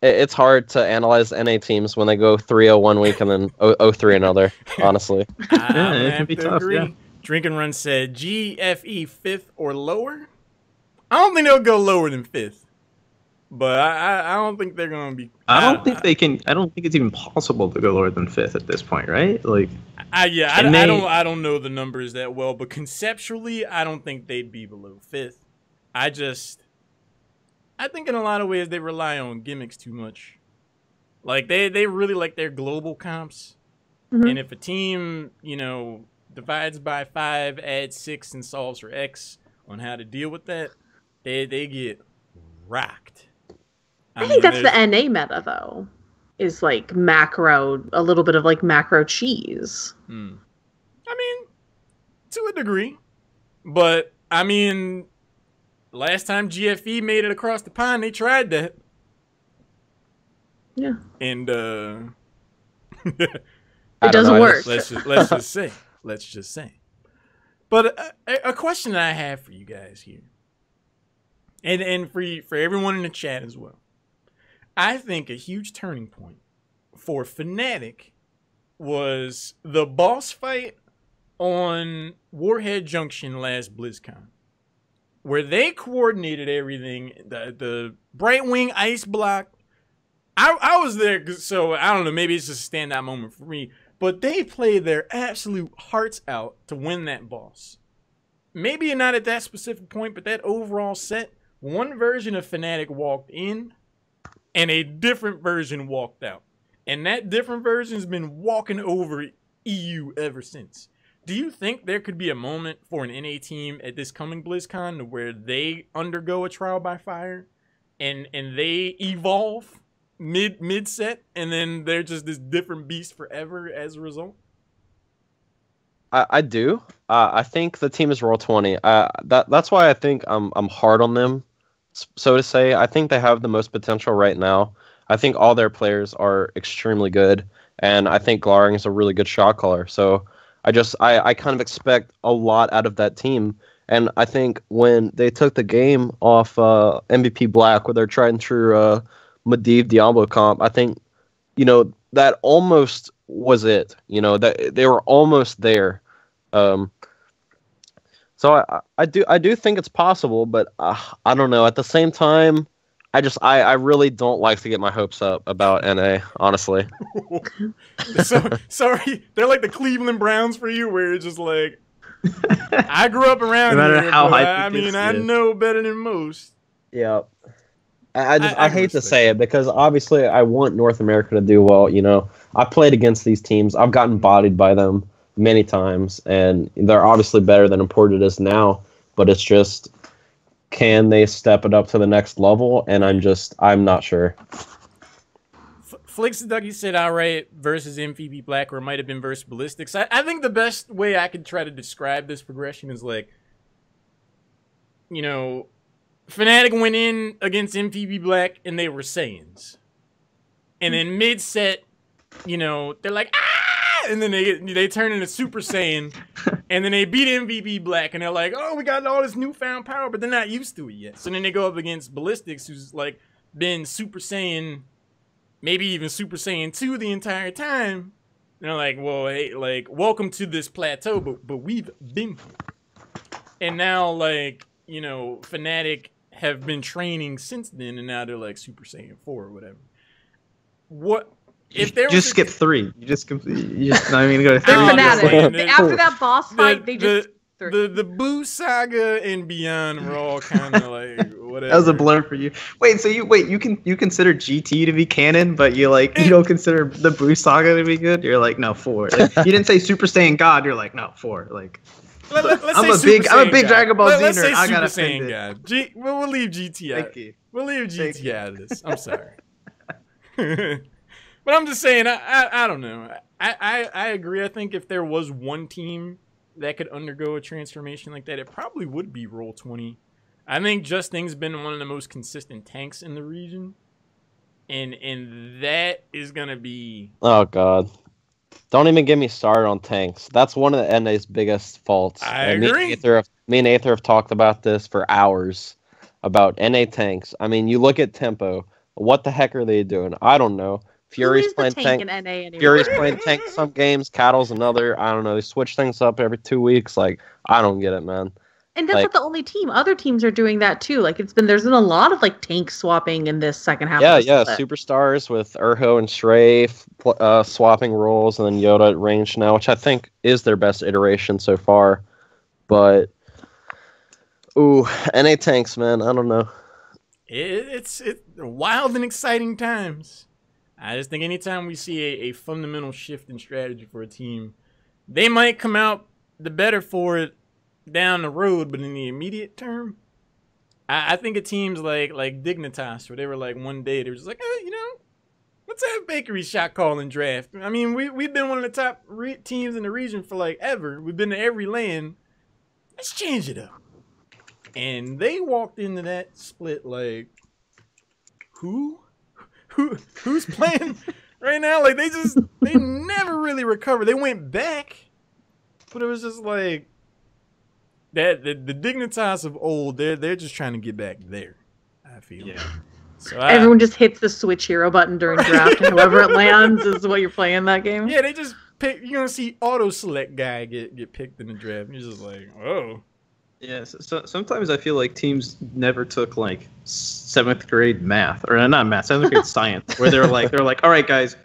It's hard to analyze NA teams when they go 3-0 one week and then 0-3 another, honestly. I'm gonna it can have be to tough, agree. yeah. Drink and Run said GFE 5th or lower. I don't think they'll go lower than 5th, but I don't think they're gonna be. I don't think they can. I don't think it's even possible to go lower than 5th at this point, right? Like, I don't know the numbers that well, but conceptually, I don't think they'd be below 5th. I think in a lot of ways they rely on gimmicks too much. Like they really like their global comps, and if a team divides by 5, adds 6, and solves for X on how to deal with that, they get rocked. I think that's the NA meta, though, is like macro, a little bit of like macro cheese. I mean, to a degree. But, I mean, last time GFE made it across the pond, they tried that. Yeah. And, it doesn't work. Let's just say. But a question that I have for you guys here, and for everyone in the chat as well, I think a huge turning point for Fnatic was the boss fight on Warhead Junction last BlizzCon, where they coordinated everything. The Brightwing ice block. I was there, so I don't know. Maybe it's just a standout moment for me. But they played their absolute hearts out to win that boss. Maybe not at that specific point, but that overall set, one version of Fnatic walked in, and a different version walked out. And that different version's been walking over EU ever since. Do you think there could be a moment for an NA team at this coming BlizzCon where they undergo a trial by fire and they evolve mid set, and then they're just this different beast forever as a result? I do. I think the team is Roll20. That's why I think I'm hard on them, so to say. I think they have the most potential right now. I think all their players are extremely good, and I think Glaring is a really good shot caller. So I kind of expect a lot out of that team. And I think when they took the game off MVP Black, where they're trying through Medivh Diablo comp, I think, that almost was it. That they were almost there. So I do think it's possible, but I don't know. At the same time, I really don't like to get my hopes up about NA, honestly. Sorry, they're like the Cleveland Browns for you, where it's just like, I grew up around no matter here, how but hype I mean, I know better than most. Yeah. I hate to respect say it, because obviously I want North America to do well. I played against these teams. I've gotten bodied by them many times, and they're obviously better than Imported is now. But it's just, can they step it up to the next level? And I'm not sure. Flix Ducky said outright versus MVP Black, or it might have been versus Ballistics. I think the best way I could try to describe this progression is like, Fnatic went in against MVP Black and they were Saiyans. And then mid-set, they're like, ah! And then they turn into Super Saiyan. And then they beat MVP Black and they're like, oh, we got all this newfound power, but they're not used to it yet. So then they go up against Ballistics, who's like been Super Saiyan, maybe even Super Saiyan 2 the entire time. They're like, well, hey, like, welcome to this plateau, but we've been here. And now, like, you know, Fnatic have been training since then, and now they're like Super Saiyan 4 or whatever. What if there just skip 3? You just I mean, go to 3. They're Fnatic. Like, After that boss fight, they just the Boo saga and beyond were all kind of like whatever. That was a blur for you. Wait, so you consider GT to be canon, but you don't consider the Boo saga to be good? You're like, no, 4. Like, you didn't say Super Saiyan God. You're like, no, 4. Like, I'm a big Dragon Ball Z nerd. I gotta say God. We'll leave GT out. Thank you. We'll leave GT out of this. I'm sorry. But I'm just saying, I don't know. I agree. I think if there was one team that could undergo a transformation like that, it probably would be Roll20. I think Justin's been one of the most consistent tanks in the region. And that is going to be... Oh, God. Don't even get me started on tanks. That's one of the NA's biggest faults. I agree. Me and Aether have talked about this for hours, about NA tanks. I mean, you look at Tempo. What the heck are they doing? I don't know. Fury's playing tank in NA anymore? Fury's playing tank some games. Cattle's another. I don't know. They switch things up every 2 weeks. Like, I don't get it, man. And that's not the only team. Other teams are doing that too. Like, there's been a lot of like tank swapping in this second half. Yeah. Superstars with Urho and Strafe swapping roles, and then Yoda at range now, which I think is their best iteration so far. But NA tanks, man. I don't know. It's wild and exciting times. I just think anytime we see a fundamental shift in strategy for a team, they might come out the better for it down the road, but in the immediate term, I think of teams like Dignitas, where they were like one day, they were just like, let's have Bakery shot calling draft. I mean, we've been one of the top teams in the region for like ever. We've been to every LAN. Let's change it up. And they walked into that split like, who's playing right now? Like, they never really recovered. They went back, but it was just like that. The Dignitas of old, they're just trying to get back there, I feel. Yeah. So everyone just hits the switch hero button during draft, and whoever it lands is what you're playing that game. Yeah, they just pick. You're gonna see auto select guy get picked in the draft. You're just like, oh. Yeah, so sometimes I feel like teams never took like 7th grade math, or not math, 7th grade science, where they're like, all right, guys,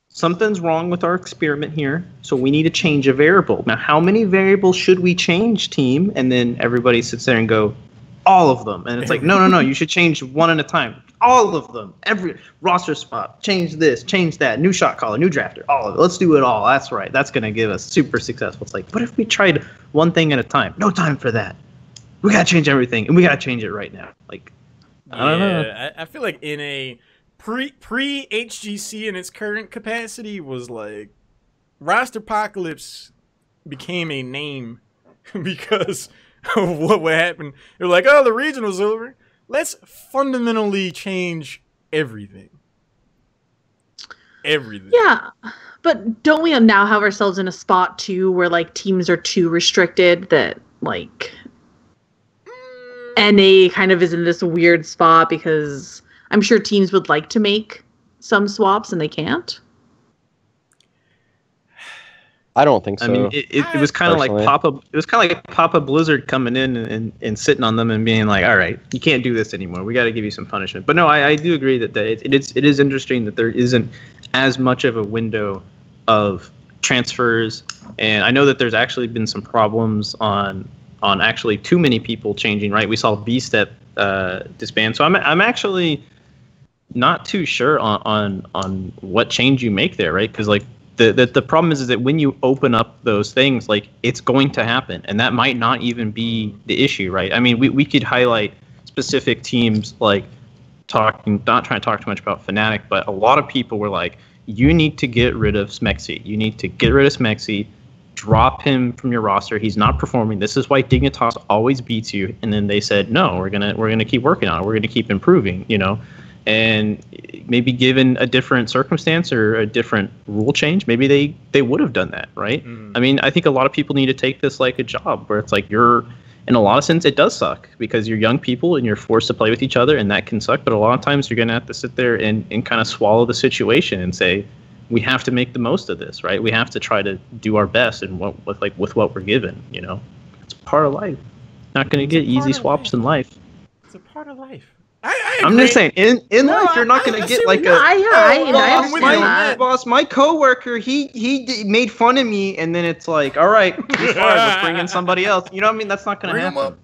something's wrong with our experiment here, so we need to change a variable. Now, how many variables should we change, team? And then everybody sits there and go, all of them. And it's like, no, you should change one at a time. All of them, every roster spot, change this, change that, new shot caller, new drafter, all of it. Let's do it all. That's right. That's going to give us super successful. It's like, what if we tried one thing at a time? No time for that. We got to change everything, and we got to change it right now. Like, I don't know. I feel like in a pre-HGC in its current capacity was like, Roster Apocalypse became a name because of what would happen. They're like, oh, the region was over. Let's fundamentally change everything. Everything. Yeah, but don't we now have ourselves in a spot too where like teams are too restricted that like NA kind of is in this weird spot because I'm sure teams would like to make some swaps and they can't. I don't think so. I mean, it was kind of like Papa. It was kind of like Papa Blizzard coming in and sitting on them and being like, "All right, you can't do this anymore. We got to give you some punishment." But no, I do agree that it is interesting that there isn't as much of a window of transfers, and I know that there's actually been some problems on actually too many people changing. Right, we saw B-Step disband, so I'm actually not too sure on what change you make there, right? Because like. The problem is that when you open up those things, like it's going to happen, and that might not even be the issue, right? I mean, we could highlight specific teams, like not trying to talk too much about Fnatic, but a lot of people were like, you need to get rid of Smexy. You need to get rid of Smexy, drop him from your roster. He's not performing. This is why Dignitas always beats you. And then they said, no, we're gonna keep working on it. We're gonna keep improving, you know. And maybe given a different circumstance or a different rule change, maybe they would have done that, right? I mean, I think a lot of people need to take this like a job where it's like you're, in a lot of sense, it does suck because you're young people and you're forced to play with each other, and that can suck. But a lot of times you're going to have to sit there and kind of swallow the situation and say, we have to make the most of this, right? We have to try to do our best and with what we're given. You know, it's part of life. Not going to get easy swaps in life. It's a part of life. I'm just saying, in life, you're not going to get like boss. My coworker, he made fun of me, and then it's like, all right, let's bring in somebody else. You know what I mean? That's not going to happen.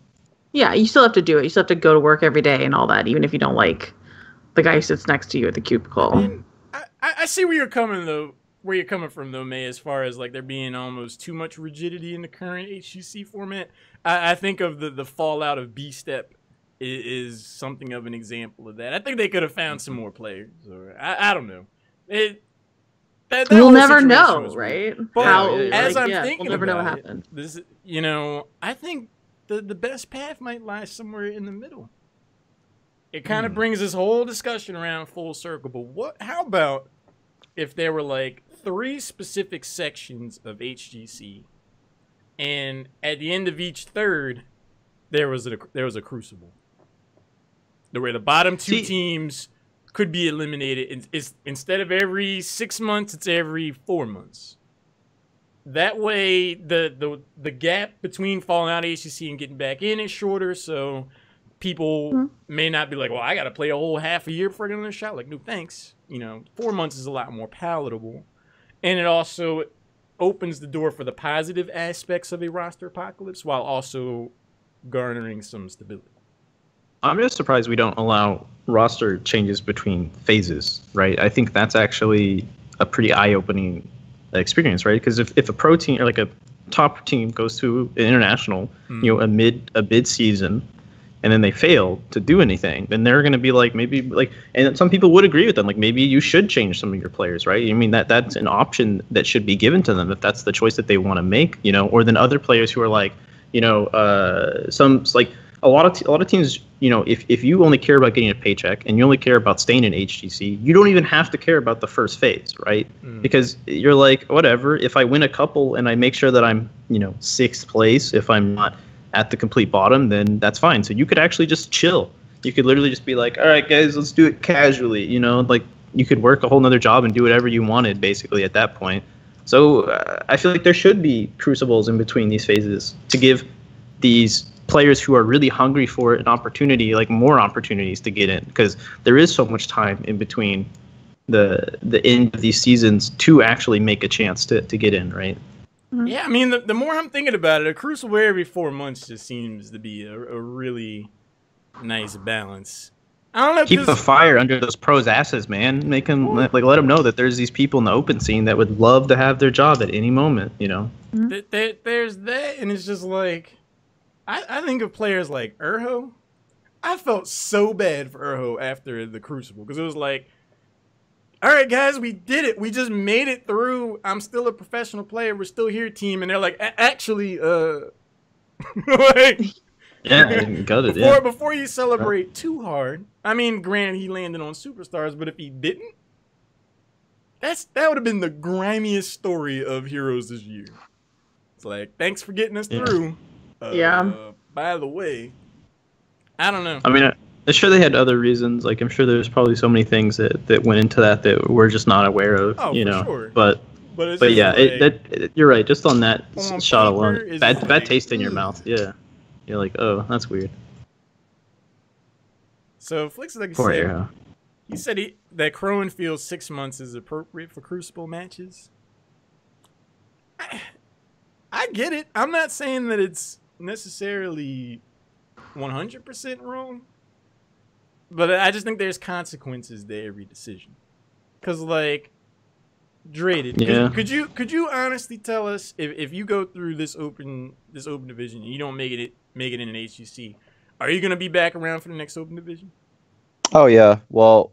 Yeah, you still have to do it. You still have to go to work every day and all that, even if you don't like the guy who sits next to you at the cubicle. I mean, I see where you're coming from though, May, as far as like there being almost too much rigidity in the current HGC format. I think of the fallout of B-Step is something of an example of that. I think they could have found some more players. Or I don't know. We'll never know, right? But how, as I'm thinking we'll never know what about happened. this, I think the best path might lie somewhere in the middle. It kind of brings this whole discussion around full circle. But how about if there were like 3 specific sections of HGC, and at the end of each third, there was a crucible, where the bottom 2 teams could be eliminated. It's instead of every 6 months, it's every 4 months. That way, the gap between falling out of HGC and getting back in is shorter, so people may not be like, well, I got to play a whole half a year before I get another shot. Like, no thanks. 4 months is a lot more palatable. And it also opens the door for the positive aspects of a roster apocalypse while also garnering some stability. I'm just surprised we don't allow roster changes between phases, right? I think that's actually a pretty eye-opening experience, right? Because if a pro team or like a top team goes to an international, a mid season, and then they fail to do anything, then they're going to be like, maybe like, and some people would agree with them, like maybe you should change some of your players, right? I mean, that's an option that should be given to them if that's the choice that they want to make, or then other players who are like, some like a lot of teams, if you only care about getting a paycheck and you only care about staying in HGC, you don't even have to care about the first phase, right? Because you're like, whatever, if I win a couple and I make sure that I'm, 6th place, if I'm not at the complete bottom, then that's fine. So you could actually just chill. You could literally just be like, all right, guys, let's do it casually. Like you could work a whole nother job and do whatever you wanted basically at that point. So I feel like there should be crucibles in between these phases to give these players who are really hungry for an opportunity, like more opportunities to get in, because there is so much time in between the end of these seasons to actually make a chance to get in, right? Yeah, I mean, the more I'm thinking about it, a crucible every 4 months just seems to be a really nice balance. I don't know. Keep the fire under those pros' asses, man. Make them let them know that there's these people in the open scene that would love to have their job at any moment. There's that, and it's just like I think of players like Urho. I felt so bad for Urho after the crucible because it was like, all right, guys, we did it. We just made it through. I'm still a professional player. We're still here, team. And they're like, actually, like, yeah, got it. Before you celebrate too hard. I mean, granted, he landed on superstars, but if he didn't, that would have been the grimiest story of Heroes this year. It's like, thanks for getting us through. By the way, I don't know. I mean, I'm sure they had other reasons. Like, I'm sure there's probably so many things that went into that we're just not aware of. For sure. But yeah, like, you're right. Just on that shot alone, bad taste in your mouth. Yeah, you're like, oh, that's weird. So Flix, like Poor said, Arrow. he said that Crowan feels 6 months is appropriate for Crucible matches. I get it. I'm not saying that it's necessarily 100% wrong. But I just think there's consequences to every decision. Cause like Drated, could you honestly tell us if you go through this open division and you don't make it in an HGC, are you gonna be back around for the next open division? Oh yeah. Well,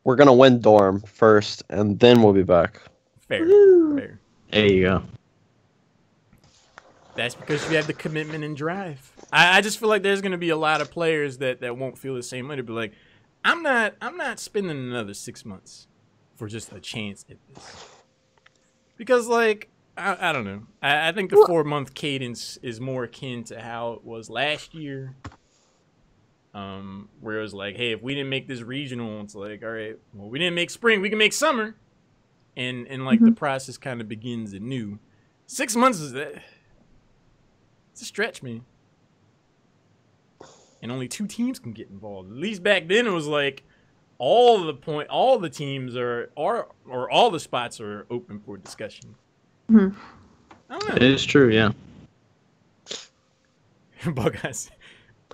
we're gonna win Dorm first, and then we'll be back. Fair. There you go. That's because you have the commitment and drive. I just feel like there's gonna be a lot of players that won't feel the same way. To be like, I'm not spending another 6 months for just a chance at this. Because like I don't know. I think the 4-month cadence is more akin to how it was last year. Where it was like, hey, if we didn't make this regional, it's like, all right, well, we didn't make spring, we can make summer. and like the process kind of begins anew. 6 months is that? It's a stretch, man. And only 2 teams can get involved. At least back then, it was like all the teams are or all the spots are open for discussion. Mm-hmm. I don't know. It is true, yeah. But guys,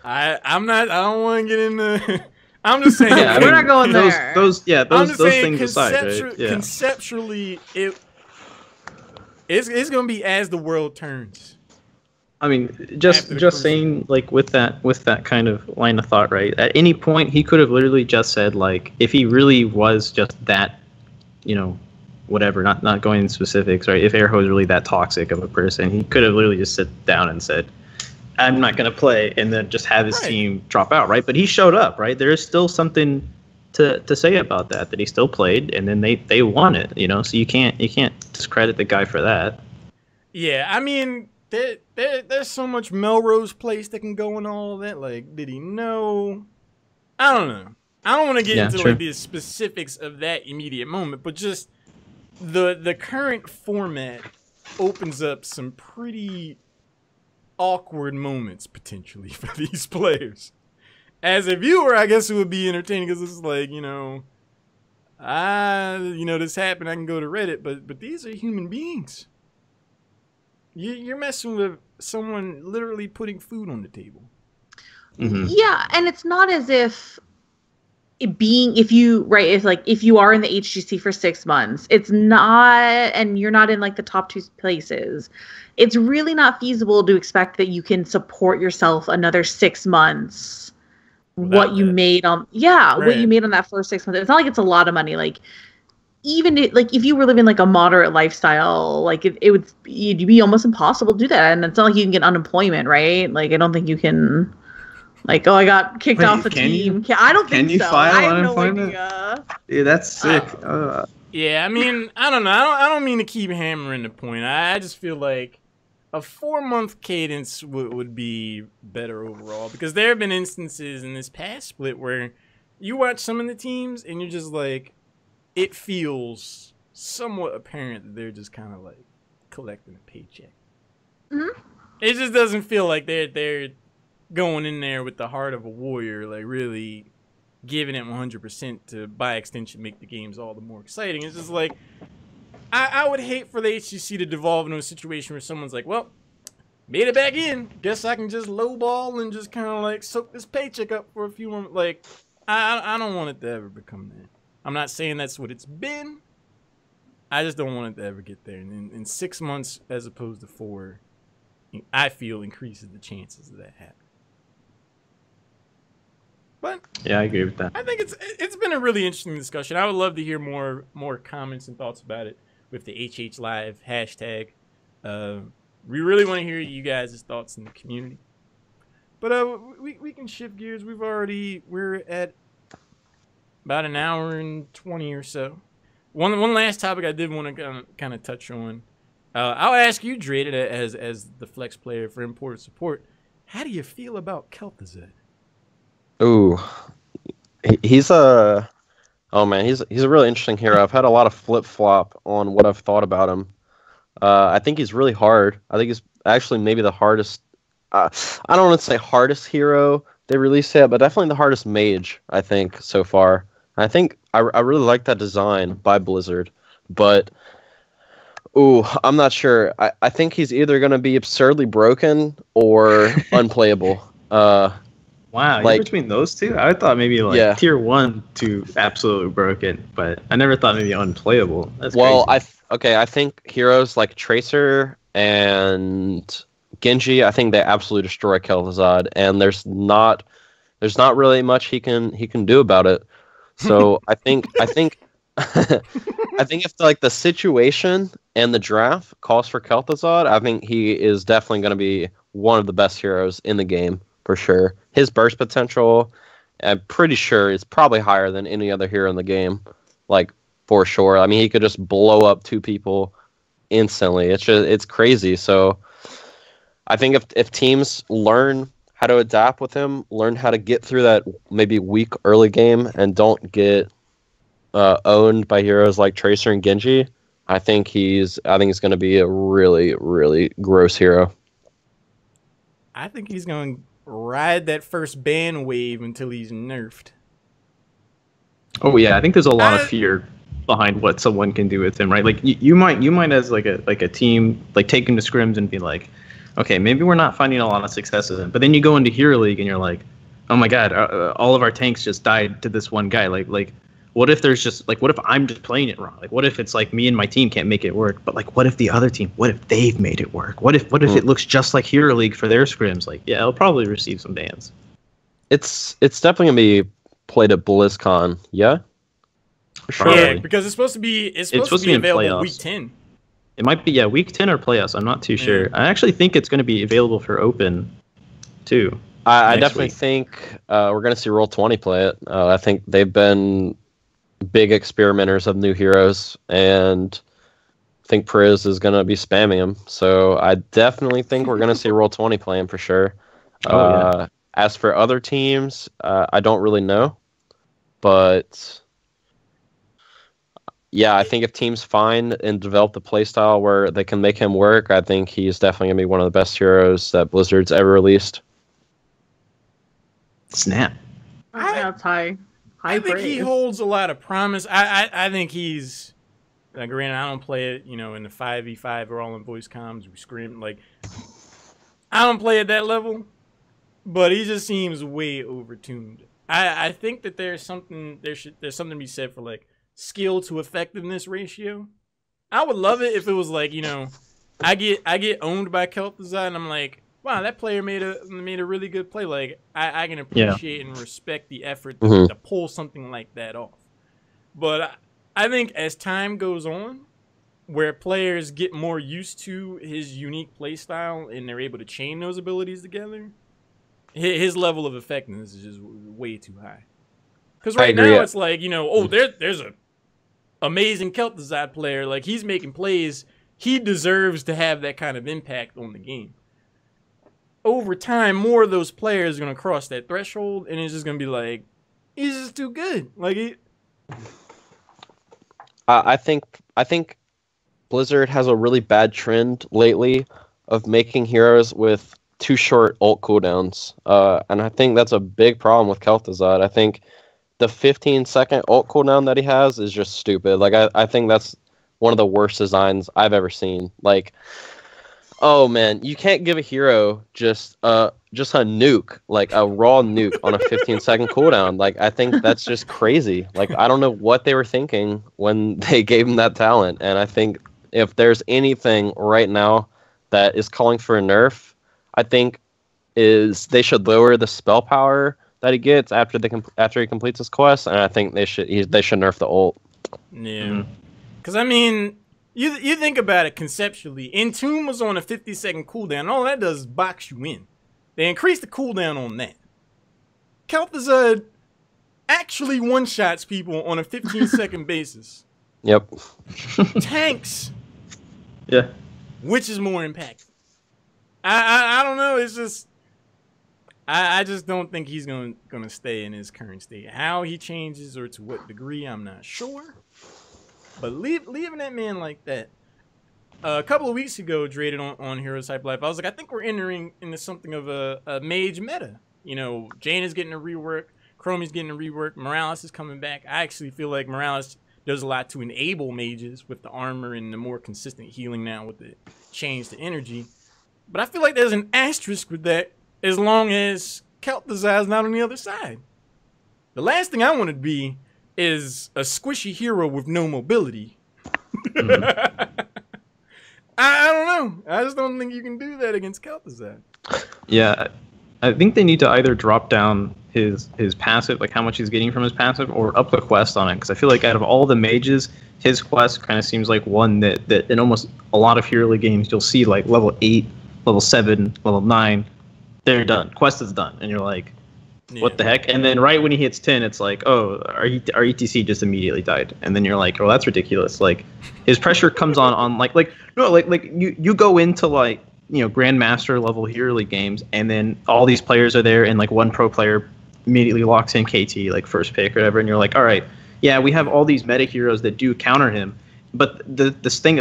I don't want to get into. I'm just saying. Yeah, we're not going there. Those things aside, right? Yeah. Conceptually, it's gonna be as the world turns. I mean, just saying, like, with that kind of line of thought, right? At any point, he could have literally just said, like, if he really was just that, whatever, not going into specifics, right? If Erho was really that toxic of a person, he could have literally just sit down and said, I'm not going to play, and then just have his team drop out, right? But he showed up, right? There is still something to say about that he still played, and then they won it, So you can't discredit the guy for that. Yeah, I mean, there's so much Melrose Place that can go in all of that. Like, did he know? I don't know. I don't want to get into like the specifics of that immediate moment, but just the current format opens up some pretty awkward moments potentially for these players. As a viewer, I guess it would be entertaining because it's like, this happened. I can go to Reddit, but these are human beings. You're messing with someone literally putting food on the table. Mm-hmm. Yeah, and it's not as if if you are in the HGC for 6 months, it's not, and you're not in like the top 2 places, it's really not feasible to expect that you can support yourself another 6 months. What you made on that first 6 months. It's not like it's a lot of money. Like, even if you were living like a moderate lifestyle, like it'd be almost impossible to do that. And it's not like you can get unemployment, right? Like, I don't think you can. Like, I got kicked off the team. I don't think so. Can you file unemployment? Yeah, that's sick. Yeah, I mean, I don't know. I don't mean to keep hammering the point. I just feel like a 4-month cadence would be better overall, because there have been instances in this past split where you watch some of the teams and you're just like, it feels somewhat apparent that they're just kind of like collecting a paycheck. Mm-hmm. It just doesn't feel like they're going in there with the heart of a warrior, like really giving it 100% to, by extension, make the games all the more exciting. It's just like, I would hate for the HGC to devolve into a situation where someone's like, well, made it back in. Guess I can just lowball and just kind of like soak this paycheck up for a few months. Like, I don't want it to ever become that. I'm not saying that's what it's been. I just don't want it to ever get there. And in 6 months as opposed to 4, I feel increases the chances of that happening. But yeah, I agree with that. I think it's been a really interesting discussion. I would love to hear more comments and thoughts about it with the HH Live hashtag. We really want to hear you guys' thoughts in the community. But we can shift gears. We're at about an hour and 20 or so. One last topic I did want to kind of touch on. I'll ask you, Drated, as the flex player for import support. How do you feel about Kel'Thuzad? Ooh, he's a really interesting hero. I've had a lot of flip flop on what I've thought about him. I think he's really hard. I think he's actually maybe the hardest. I don't want to say hardest hero they released yet, but definitely the hardest mage, I think, so far. I think I really like that design by Blizzard, but I'm not sure. I think he's either going to be absurdly broken or unplayable. Wow, you're between those two? I thought maybe tier 1 to absolutely broken, but I never thought maybe unplayable. That's crazy. I think heroes like Tracer and Genji, I think they absolutely destroy Kel'Thuzad, and there's not really much he can do about it. So I think I think if the situation and the draft calls for Kel'Thuzad, I think he is definitely going to be one of the best heroes in the game for sure. His burst potential, I'm pretty sure, is probably higher than any other hero in the game, like for sure. I mean, he could just blow up 2 people instantly. It's crazy. So I think if teams learn how to adapt with him, learn how to get through that maybe weak early game, and don't get owned by heroes like Tracer and Genji, I think he's going to be a really, really gross hero. I think he's going to ride that first ban wave until he's nerfed. Oh yeah, I think there's a lot of fear behind what someone can do with him, right? Like you might as like a team like take him to scrims and be like, okay, maybe we're not finding a lot of success with him. But then you go into Hero League and you're like, oh my god, all of our tanks just died to this one guy. Like what if there's just like, what if I'm just playing it wrong? Like what if it's like me and my team can't make it work, but like what if the other team, what if they've made it work? What if it looks just like Hero League for their scrims? Like yeah, it'll probably receive some bans. It's definitely gonna be played at BlizzCon, yeah. Sure. Yeah, because it's supposed to be available week 10. It might be week 10 or playoffs. I'm not too sure. I actually think it's going to be available for open too. I definitely think we're going to see Roll20 play it. I think they've been big experimenters of new heroes, and I think Priz is going to be spamming him. So I definitely think we're going to see Roll20 play him for sure. As for other teams, I don't really know, but yeah, I think if teams find and develop the playstyle where they can make him work, I think he's definitely going to be one of the best heroes that Blizzard's ever released. Snap. That's high. I think he holds a lot of promise. I think he's, granted, I don't play it, in the 5v5, we're all in voice comms, we scream, like, I don't play at that level, but he just seems way overtuned. I think that there's something to be said for, like, skill to effectiveness ratio. I would love it if it was like, I get owned by Kel'Thuzad and I'm like, wow, that player made a really good play. Like I can appreciate and respect the effort to pull something like that off. But I think as time goes on, where players get more used to his unique play style and they're able to chain those abilities together, his level of effectiveness is just way too high. Because right now it's like, there's a amazing Kel'Thuzad player, like he's making plays, he deserves to have that kind of impact on the game. Over time, more of those players are going to cross that threshold, and it's just going to be like, he's just too good. Like I think Blizzard has a really bad trend lately of making heroes with too short ult cooldowns, and I think that's a big problem with Kel'Thuzad. I think the 15-second ult cooldown that he has is just stupid. Like, I think that's one of the worst designs I've ever seen. Like, oh man, you can't give a hero just a nuke, like a raw nuke on a 15-second cooldown. Like, I think that's just crazy. Like, I don't know what they were thinking when they gave him that talent. And I think if there's anything right now that is calling for a nerf, I think is they should lower the spell power that he gets after he completes his quest, and I think they should nerf the ult. Yeah, because I mean, you think about it conceptually. Entomb was on a 50-second cooldown. All that does is box you in. They increased the cooldown on that. Kel'Thuzad actually one-shots people on a 15-second basis. Yep. Tanks. Yeah. Which is more impactful? I don't know. It's just. I just don't think he's gonna stay in his current state. How he changes or to what degree, I'm not sure. But leaving that man like that. A couple of weeks ago, Drated on HeroesHype Live, I was like, I think we're entering into something of a mage meta. Jane is getting a rework, Chromie's getting a rework, Morales is coming back. I actually feel like Morales does a lot to enable mages with the armor and the more consistent healing now with the change to energy. But I feel like there's an asterisk with that. As long as Kel'Thuzad's not on the other side. The last thing I want to be is a squishy hero with no mobility. I don't know. I just don't think you can do that against Kel'Thuzad. Yeah, I think they need to either drop down his passive, like how much he's getting from his passive, or up the quest on it. Because I feel like out of all the mages, his quest kind of seems like one that in almost a lot of Hero League games, you'll see like level 8, level 7, level 9. They're done. Quest is done, and you're like, "What the heck?" And then right when he hits 10, it's like, "Oh, our ETC just immediately died." And then you're like, "Oh, that's ridiculous!" Like, his pressure comes on like you go into like Grandmaster level Hero League games, and then all these players are there, and like one pro player immediately locks in KT like first pick or whatever, and you're like, "All right, yeah, we have all these meta heroes that do counter him. But the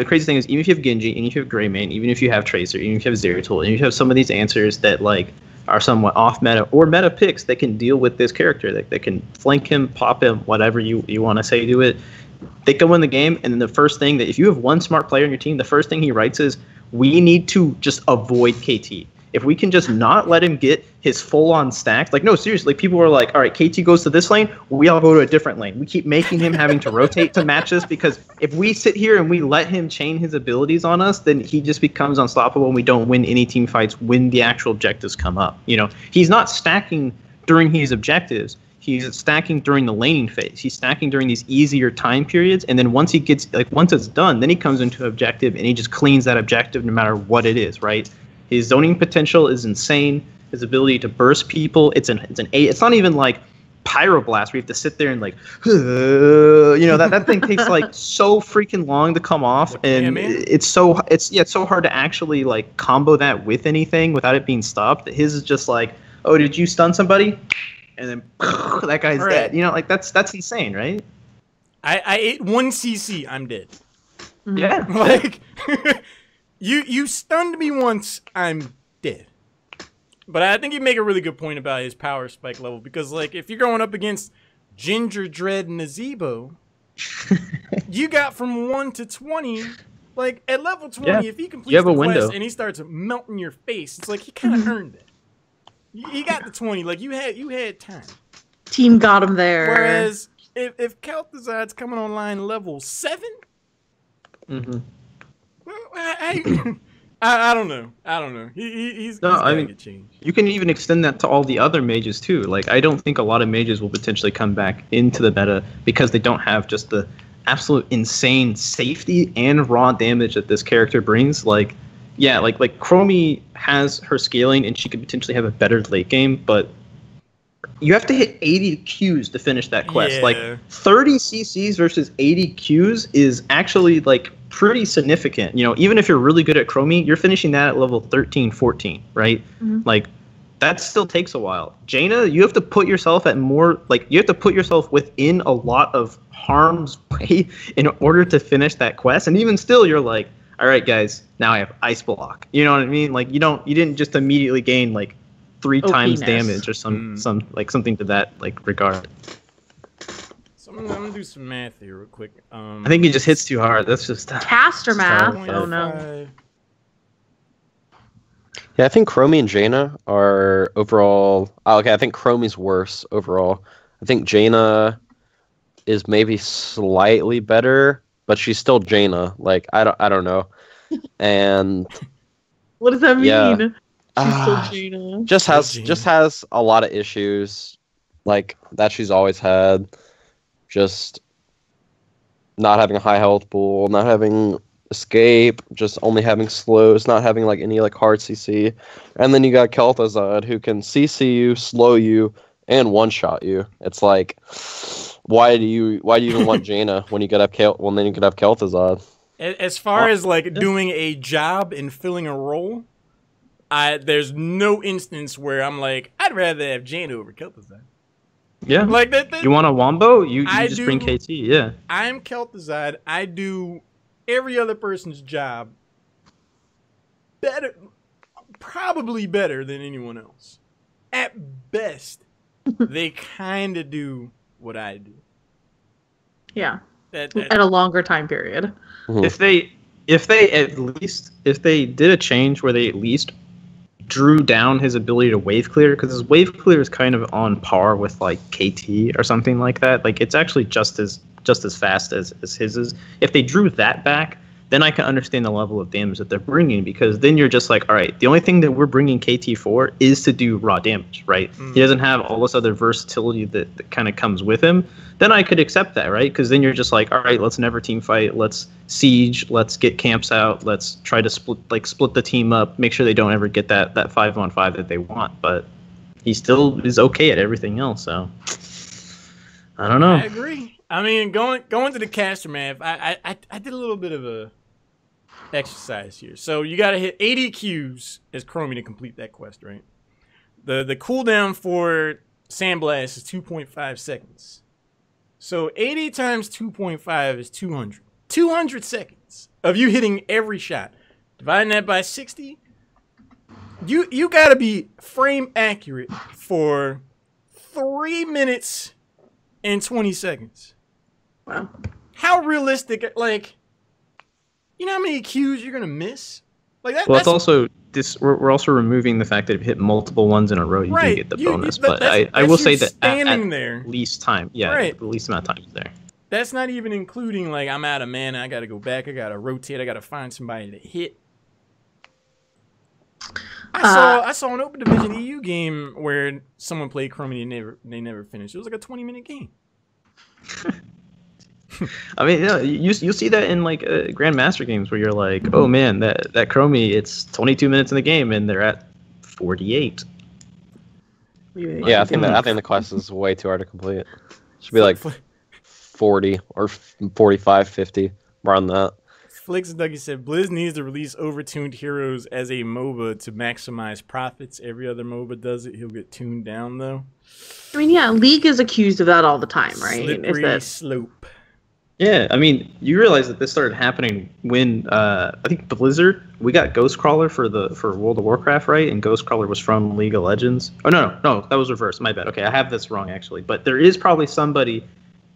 crazy thing is, even if you have Genji, even if you have Greymane, even if you have Tracer, even if you have Zeratul, even if you have some of these answers that like are somewhat off meta or meta picks that can deal with this character, that can flank him, pop him, whatever you want to say to it, they go in the game, and then the first thing that if you have one smart player on your team, the first thing he writes is, we need to just avoid KT. If we can just not let him get his full-on stacks, like, no, seriously, people were like, all right, KT goes to this lane, we all go to a different lane. We keep making him having to rotate to match us, because if we sit here and we let him chain his abilities on us, then he just becomes unstoppable and we don't win any team fights when the actual objectives come up. You know, he's not stacking during his objectives. He's stacking during the laning phase. He's stacking during these easier time periods, and then once he gets, like, once it's done, then he comes into objective and he just cleans that objective no matter what it is, right? His zoning potential is insane. His ability to burst people, it's an 8. It's not even like Pyroblast where you have to sit there and like, you know, that thing takes like so freaking long to come off, and it's so hard to actually like combo that with anything without it being stopped. His is just like, oh, did you stun somebody? And then that guy's dead. You know, like that's insane, right? I ate 1 CC, I'm dead. Yeah. Like you stunned me once, I'm dead. But I think you make a really good point about his power spike level, because like if you're going up against Ginger, Dread, and Nazebo, you got from 1 to 20. Like at level 20, if he completes the quest and he starts melting your face, it's like he kind of earned it. He got the 20, like you had time. Team got him there. Whereas if Kel'Thuzad's coming online level 7, well, I don't know. He's gonna get changed. You can even extend that to all the other mages too. Like I don't think a lot of mages will potentially come back into the meta because they don't have just the absolute insane safety and raw damage that this character brings. Like, yeah, like Chromie has her scaling and she could potentially have a better late game, but you have to hit 80 Qs to finish that quest. Yeah. Like 30 CCs versus 80 Qs is actually like pretty significant. You know, even if you're really good at Chromie, you're finishing that at level 13, 14, right? Like that still takes a while. Jaina, you have to put yourself at more, like you have to put yourself within a lot of harm's way in order to finish that quest. And even still, you're like, all right, guys, now I have Ice Block. You know what I mean? Like you didn't just immediately gain like 3 times damage or something to that like regard. So I'm gonna do some math here real quick. I think he just hits too hard. That's just caster math. Oh no. Yeah, I think Chromie and Jaina are overall. Oh, okay, I think Chromie's worse overall. I think Jaina is maybe slightly better, but she's still Jaina. Like I don't know. And what does that mean? Yeah. She's still Jaina. Just has a lot of issues, like that she's always had. Just not having a high health pool, not having escape, just only having slows, not having like any like hard CC. And then you got Kel'Thuzad who can CC you, slow you, and one shot you. It's like, why do you even want Jaina when you could have Kel'Thuzad? As far as like doing a job and filling a role, there's no instance where I'm like, I'd rather have Jaina over Kel'Thuzad. Yeah, like that. You want a wombo? You just bring KT. Yeah, I'm Kel'Thuzad. I do every other person's job better, probably better than anyone else. At best, they kind of do what I do. Yeah, at a longer time period. If they did a change where they at least drew down his ability to wave clear, because his wave clear is kind of on par with like KT or something like that. Like it's actually just as fast as his is. If they drew that back, then I can understand the level of damage that they're bringing, because then you're just like, all right, the only thing that we're bringing KT for is to do raw damage, right? He doesn't have all this other versatility that kind of comes with him. Then I could accept that, right? Because then you're just like, all right, let's never team fight, let's siege, let's get camps out, let's try to split the team up, make sure they don't ever get that 5-on-5 that they want. But he still is okay at everything else, so I don't know. I agree. I mean, going to the caster math, I did a little bit of a exercise here. So you got to hit 80 Qs as Chromie to complete that quest, right? The cooldown for Sandblast is 2.5 seconds. So 80 times 2.5 is 200. 200 seconds of you hitting every shot. Dividing that by 60, you gotta be frame accurate for 3 minutes and 20 seconds. Wow. How realistic? Like, you know how many cues you're gonna miss? Like that. Well, it's also this. We're also removing the fact that if you hit multiple ones in a row, you Right. do get the bonus. But that's I will you say that standing at there. least time, yeah, Right. the least amount of time is there. That's not even including like I'm out of mana. I gotta go back. I gotta rotate. I gotta find somebody to hit. I saw an Open Division EU game where someone played Chromie and they never finished. It was like a 20-minute game. I mean, you see that in like Grandmaster games where you're like, oh man, that Chromie, it's 22 minutes in the game and they're at 48. Yeah, I think the quest is way too hard to complete. It should be like 40 or 45, 50, around that. Flicks Dougie said Blizz needs to release overtuned heroes as a MOBA to maximize profits. Every other MOBA does it. He'll get tuned down though. I mean, yeah, League is accused of that all the time, right? Slippery slope. Yeah, I mean, you realize that this started happening when I think Blizzard, we got Ghostcrawler for World of Warcraft, right? And Ghostcrawler was from League of Legends. Oh no, that was reversed. My bad. Okay, I have this wrong actually. But there is probably somebody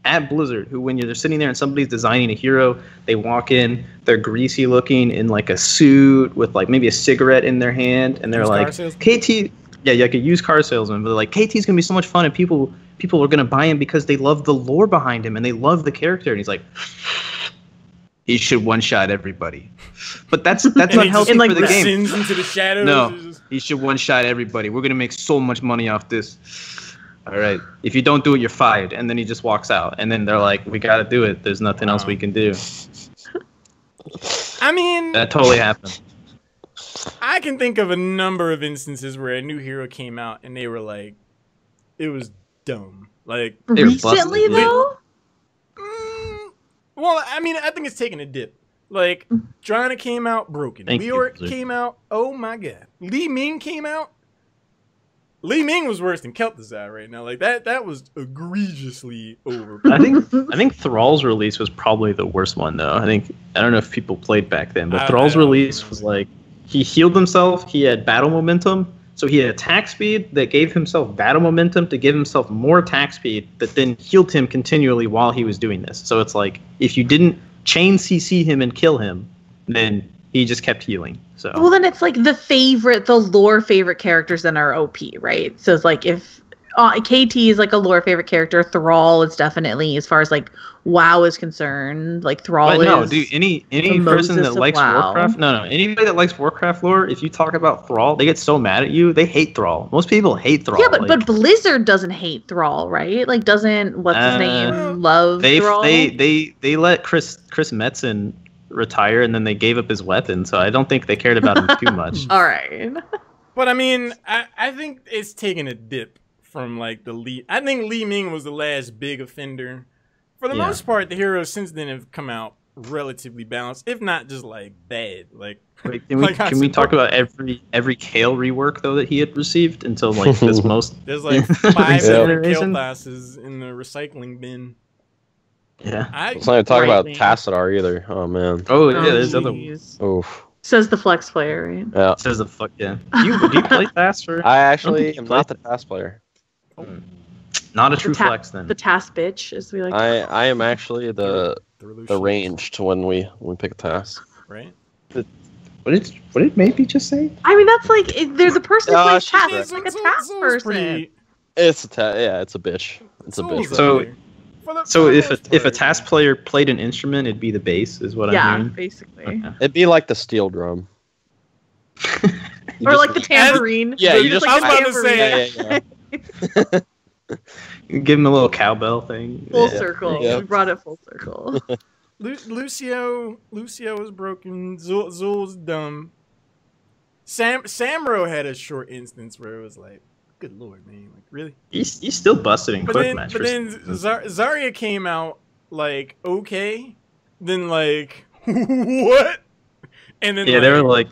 at Blizzard who, when you're sitting there and somebody's designing a hero, they walk in, they're greasy looking in like a suit with like maybe a cigarette in their hand, and they're like, KT, yeah, like a used car salesman, but they're like, KT's gonna be so much fun, and people are gonna buy him because they love the lore behind him and they love the character. And he's like, he should one shot everybody, but that's not healthy for the game. Into the shadows. No, he should one shot everybody. We're gonna make so much money off this. All right, if you don't do it, you're fired. And then he just walks out. And then they're like, we got to do it. There's nothing else we can do. I mean, that totally happened. I can think of a number of instances where a new hero came out and they were like, it was dumb. Like recently though? Well, I mean, I think it's taking a dip. Like, Drana came out broken. Leoric came out, oh my god. Li Ming came out. Li Ming was worse than Kel'Thuzad right now. Like that was egregiously over. I think Thrall's release was probably the worst one though. I don't know if people played back then, but Thrall's release was like he healed himself, he had battle momentum, so he had attack speed that gave himself battle momentum to give himself more attack speed that then healed him continually while he was doing this. So it's like if you didn't chain CC him and kill him, then he just kept healing. So well, then it's like the lore favorite characters then are OP, right? So it's like if KT is like a lore favorite character, Thrall is definitely, as far as like WoW is concerned, like Thrall is. No, dude, any person that likes Warcraft, anybody that likes Warcraft lore, if you talk about Thrall, they get so mad at you. They hate Thrall. Most people hate Thrall. Yeah, but Blizzard doesn't hate Thrall, right? Like, doesn't what's his name love Thrall? They let Chris Metzen retire, and then they gave up his weapon, so I don't think they cared about him too much. All right. But I mean, I think it's taking a dip from like the Li. I think Li Ming was the last big offender. For the most part, the heroes since then have come out relatively balanced, if not just like bad. Like, wait, can we talk about every Kale rework though that he had received until like this most? There's like 5 different Kale classes in the recycling bin. Yeah. Let's not even talk about Tassadar either. Oh man. Oh yeah, there's other ones. Oof. Says the flex player, right? Yeah. Says the fuck yeah. Do you play Tass or? I actually am not the Tass player. Not a true flex then. The Tass bitch, as we like. I am actually the ranged when we pick a Tass. Right. What did it maybe just say? I mean, that's like there's a person who plays Tass. It's like a Tass person. It's a it's a bitch. It's a bitch. So if a Tass player played an instrument, it'd be the bass, is what I'm hearing. Yeah, basically. Okay. It'd be like the steel drum. Or like the tambourine. Yeah, you just. I was about to say. Yeah. Give him a little cowbell thing. Full circle. Yeah. We brought it full circle. Lucio is broken. Zul's dumb. Samro had a short instance where it was like, good lord, man! Like, really? He's still busted in quick match. But then Zarya came out like okay, then like what? And then they were like,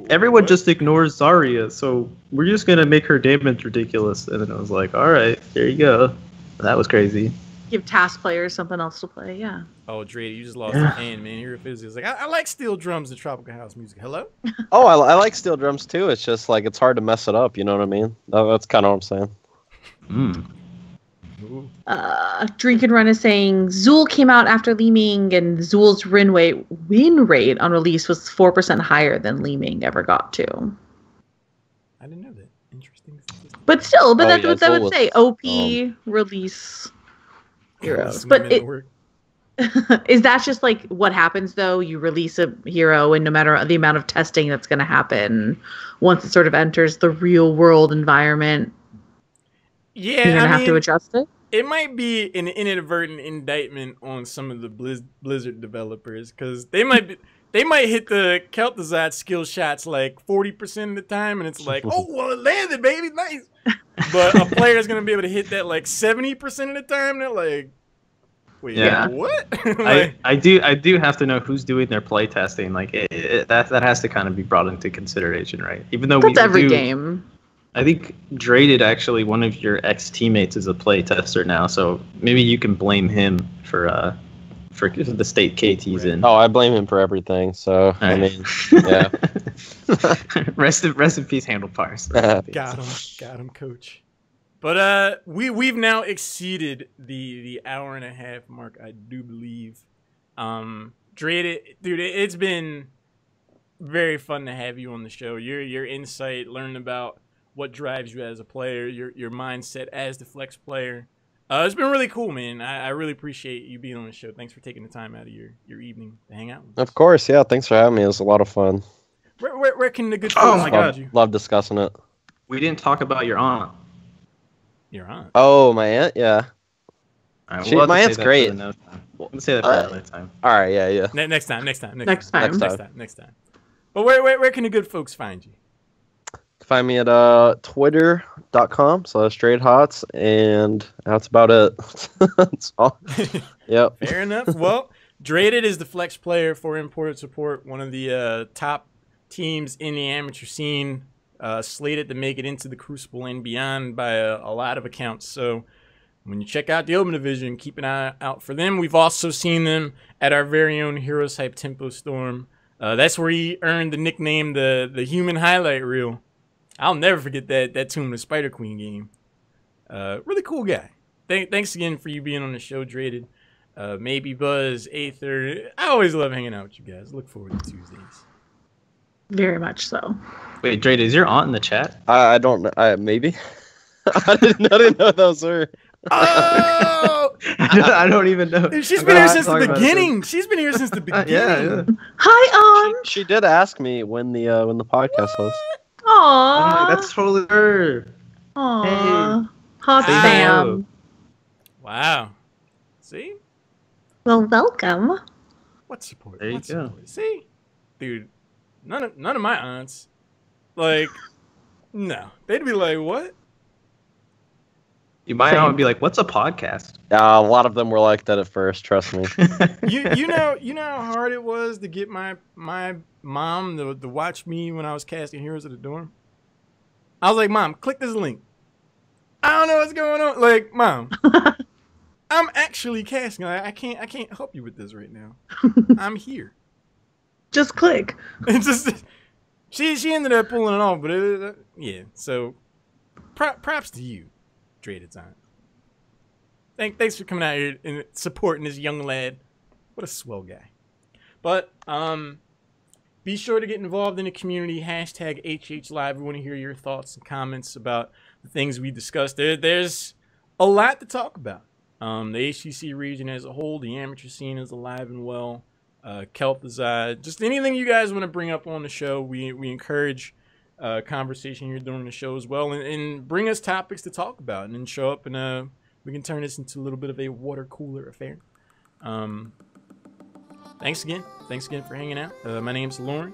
everyone what? just ignores Zarya, so we're just gonna make her damage ridiculous. And then I was like, all right, there you go. That was crazy. Give task players something else to play. Yeah. Oh, Drated, you just lost a hand, man. Hero Physics. Like, I like steel drums and tropical house music. Hello? Oh, I like steel drums too. It's just like it's hard to mess it up. You know what I mean? That's kind of what I'm saying. Drink and Run is saying Zool came out after Leeming, and Zool's win rate on release was 4% higher than Leeming ever got to. I didn't know that. Interesting. But still, that's yeah, what I would Zool say. was, OP release heroes. Some But men at work. is that just like what happens though? You release a hero, and no matter the amount of testing that's going to happen, once it sort of enters the real world environment, Yeah, you're going to have to adjust it? It might be an inadvertent indictment on some of the Blizzard developers, because they might hit the Kel'Thuzad skill shots like 40% of the time, and it's like, oh, well, it landed, baby, nice. But a player is going to be able to hit that like 70% of the time. They're like, wait, Yeah. what? Like, I do have to know who's doing their play testing. Like that has to kind of be brought into consideration, right? Even though That's every game. I think Drated, actually, one of your ex-teammates is a play tester now, so maybe you can blame him for the state KT's in. Oh, I blame him for everything. So I mean, yeah. rest in peace, handlebars. got him, coach. But we've now exceeded the hour and a half mark, I do believe. Drated, dude, it's been very fun to have you on the show. Your insight, learning about what drives you as a player, your mindset as the flex player. It's been really cool, man. I really appreciate you being on the show. Thanks for taking the time out of your evening to hang out with us. Of course, yeah. Thanks for having me. It was a lot of fun. Where can the good Oh folks my find God. you? Love discussing it. We didn't talk about your aunt. Your aunt. Oh, my aunt, yeah. All right, She- we'll have to my save aunt's that great. for another time. We'll say that for another time. All right, yeah. Next time. Next time. Next time. Next time. But where can the good folks find you? Find me at twitter.com, so that's StraightHots, and that's about it. That's all. Yep. Fair enough. Well, Drated is the flex player for Imported Support, one of the top teams in the amateur scene, slated to make it into the Crucible and beyond by a lot of accounts. So when you check out the Open Division, keep an eye out for them. We've also seen them at our very own HeroesHype Tempo Storm. That's where he earned the nickname the human highlight reel. I'll never forget that Tomb of the Spider Queen game. Really cool guy. Thanks again for you being on the show, Drated. Maybe Buzz, Aether. I always love hanging out with you guys. Look forward to Tuesdays. Very much so. Wait, Drake, is your aunt in the chat? I don't know. Maybe. I didn't know those were. Oh! I don't even know. Dude, she's I'm been gonna here have to since the talk about it beginning. She's been here since the beginning. Yeah. Hi, Aunt. She did ask me when the podcast was. Aww. That's totally her. Aww. Hot Say Sam. hello. Wow. See? Well, welcome. What support? There you What go. support? See? Dude, none of my aunts, like, no. They'd be like, what? You might not be like, what's a podcast? A lot of them were like that at first. Trust me. You know how hard it was to get my mom to watch me when I was casting Heroes of the Dorm? I was like, Mom, click this link. I don't know what's going on. Like, Mom, I'm actually casting. I can't help you with this right now. I'm here. Just click. It's just she ended up pulling it off, but yeah. So props to you, Drated Time. Thanks for coming out here and supporting this young lad. What a swell guy. But be sure to get involved in the community. Hashtag HHLive. We want to hear your thoughts and comments about the things we discussed. There's a lot to talk about. The HCC region as a whole, the amateur scene is alive and well. Kel'Thuzad, just anything you guys want to bring up on the show. We encourage conversation here during the show as well, and bring us topics to talk about, and then show up and we can turn this into a little bit of a water cooler affair. Thanks again for hanging out. My name's Lauren,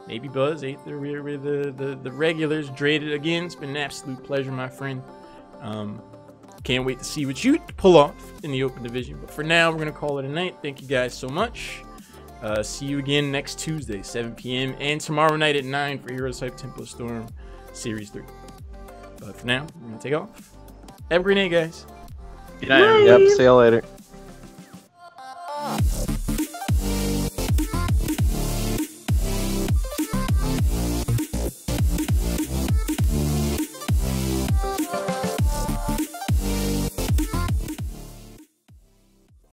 maybe Buzz, Aether. We're the regulars. Drated again. It's been an absolute pleasure, my friend. Can't wait to see what you pull off in the Open Division. But for now, we're gonna call it a night. Thank you guys so much. See you again next Tuesday, 7 p.m. and tomorrow night at 9 for HeroesHype Tempo Storm Series 3. But for now, we're going to take off. Have a great night, guys. Good night, everyone. Yep. Bye. See you later.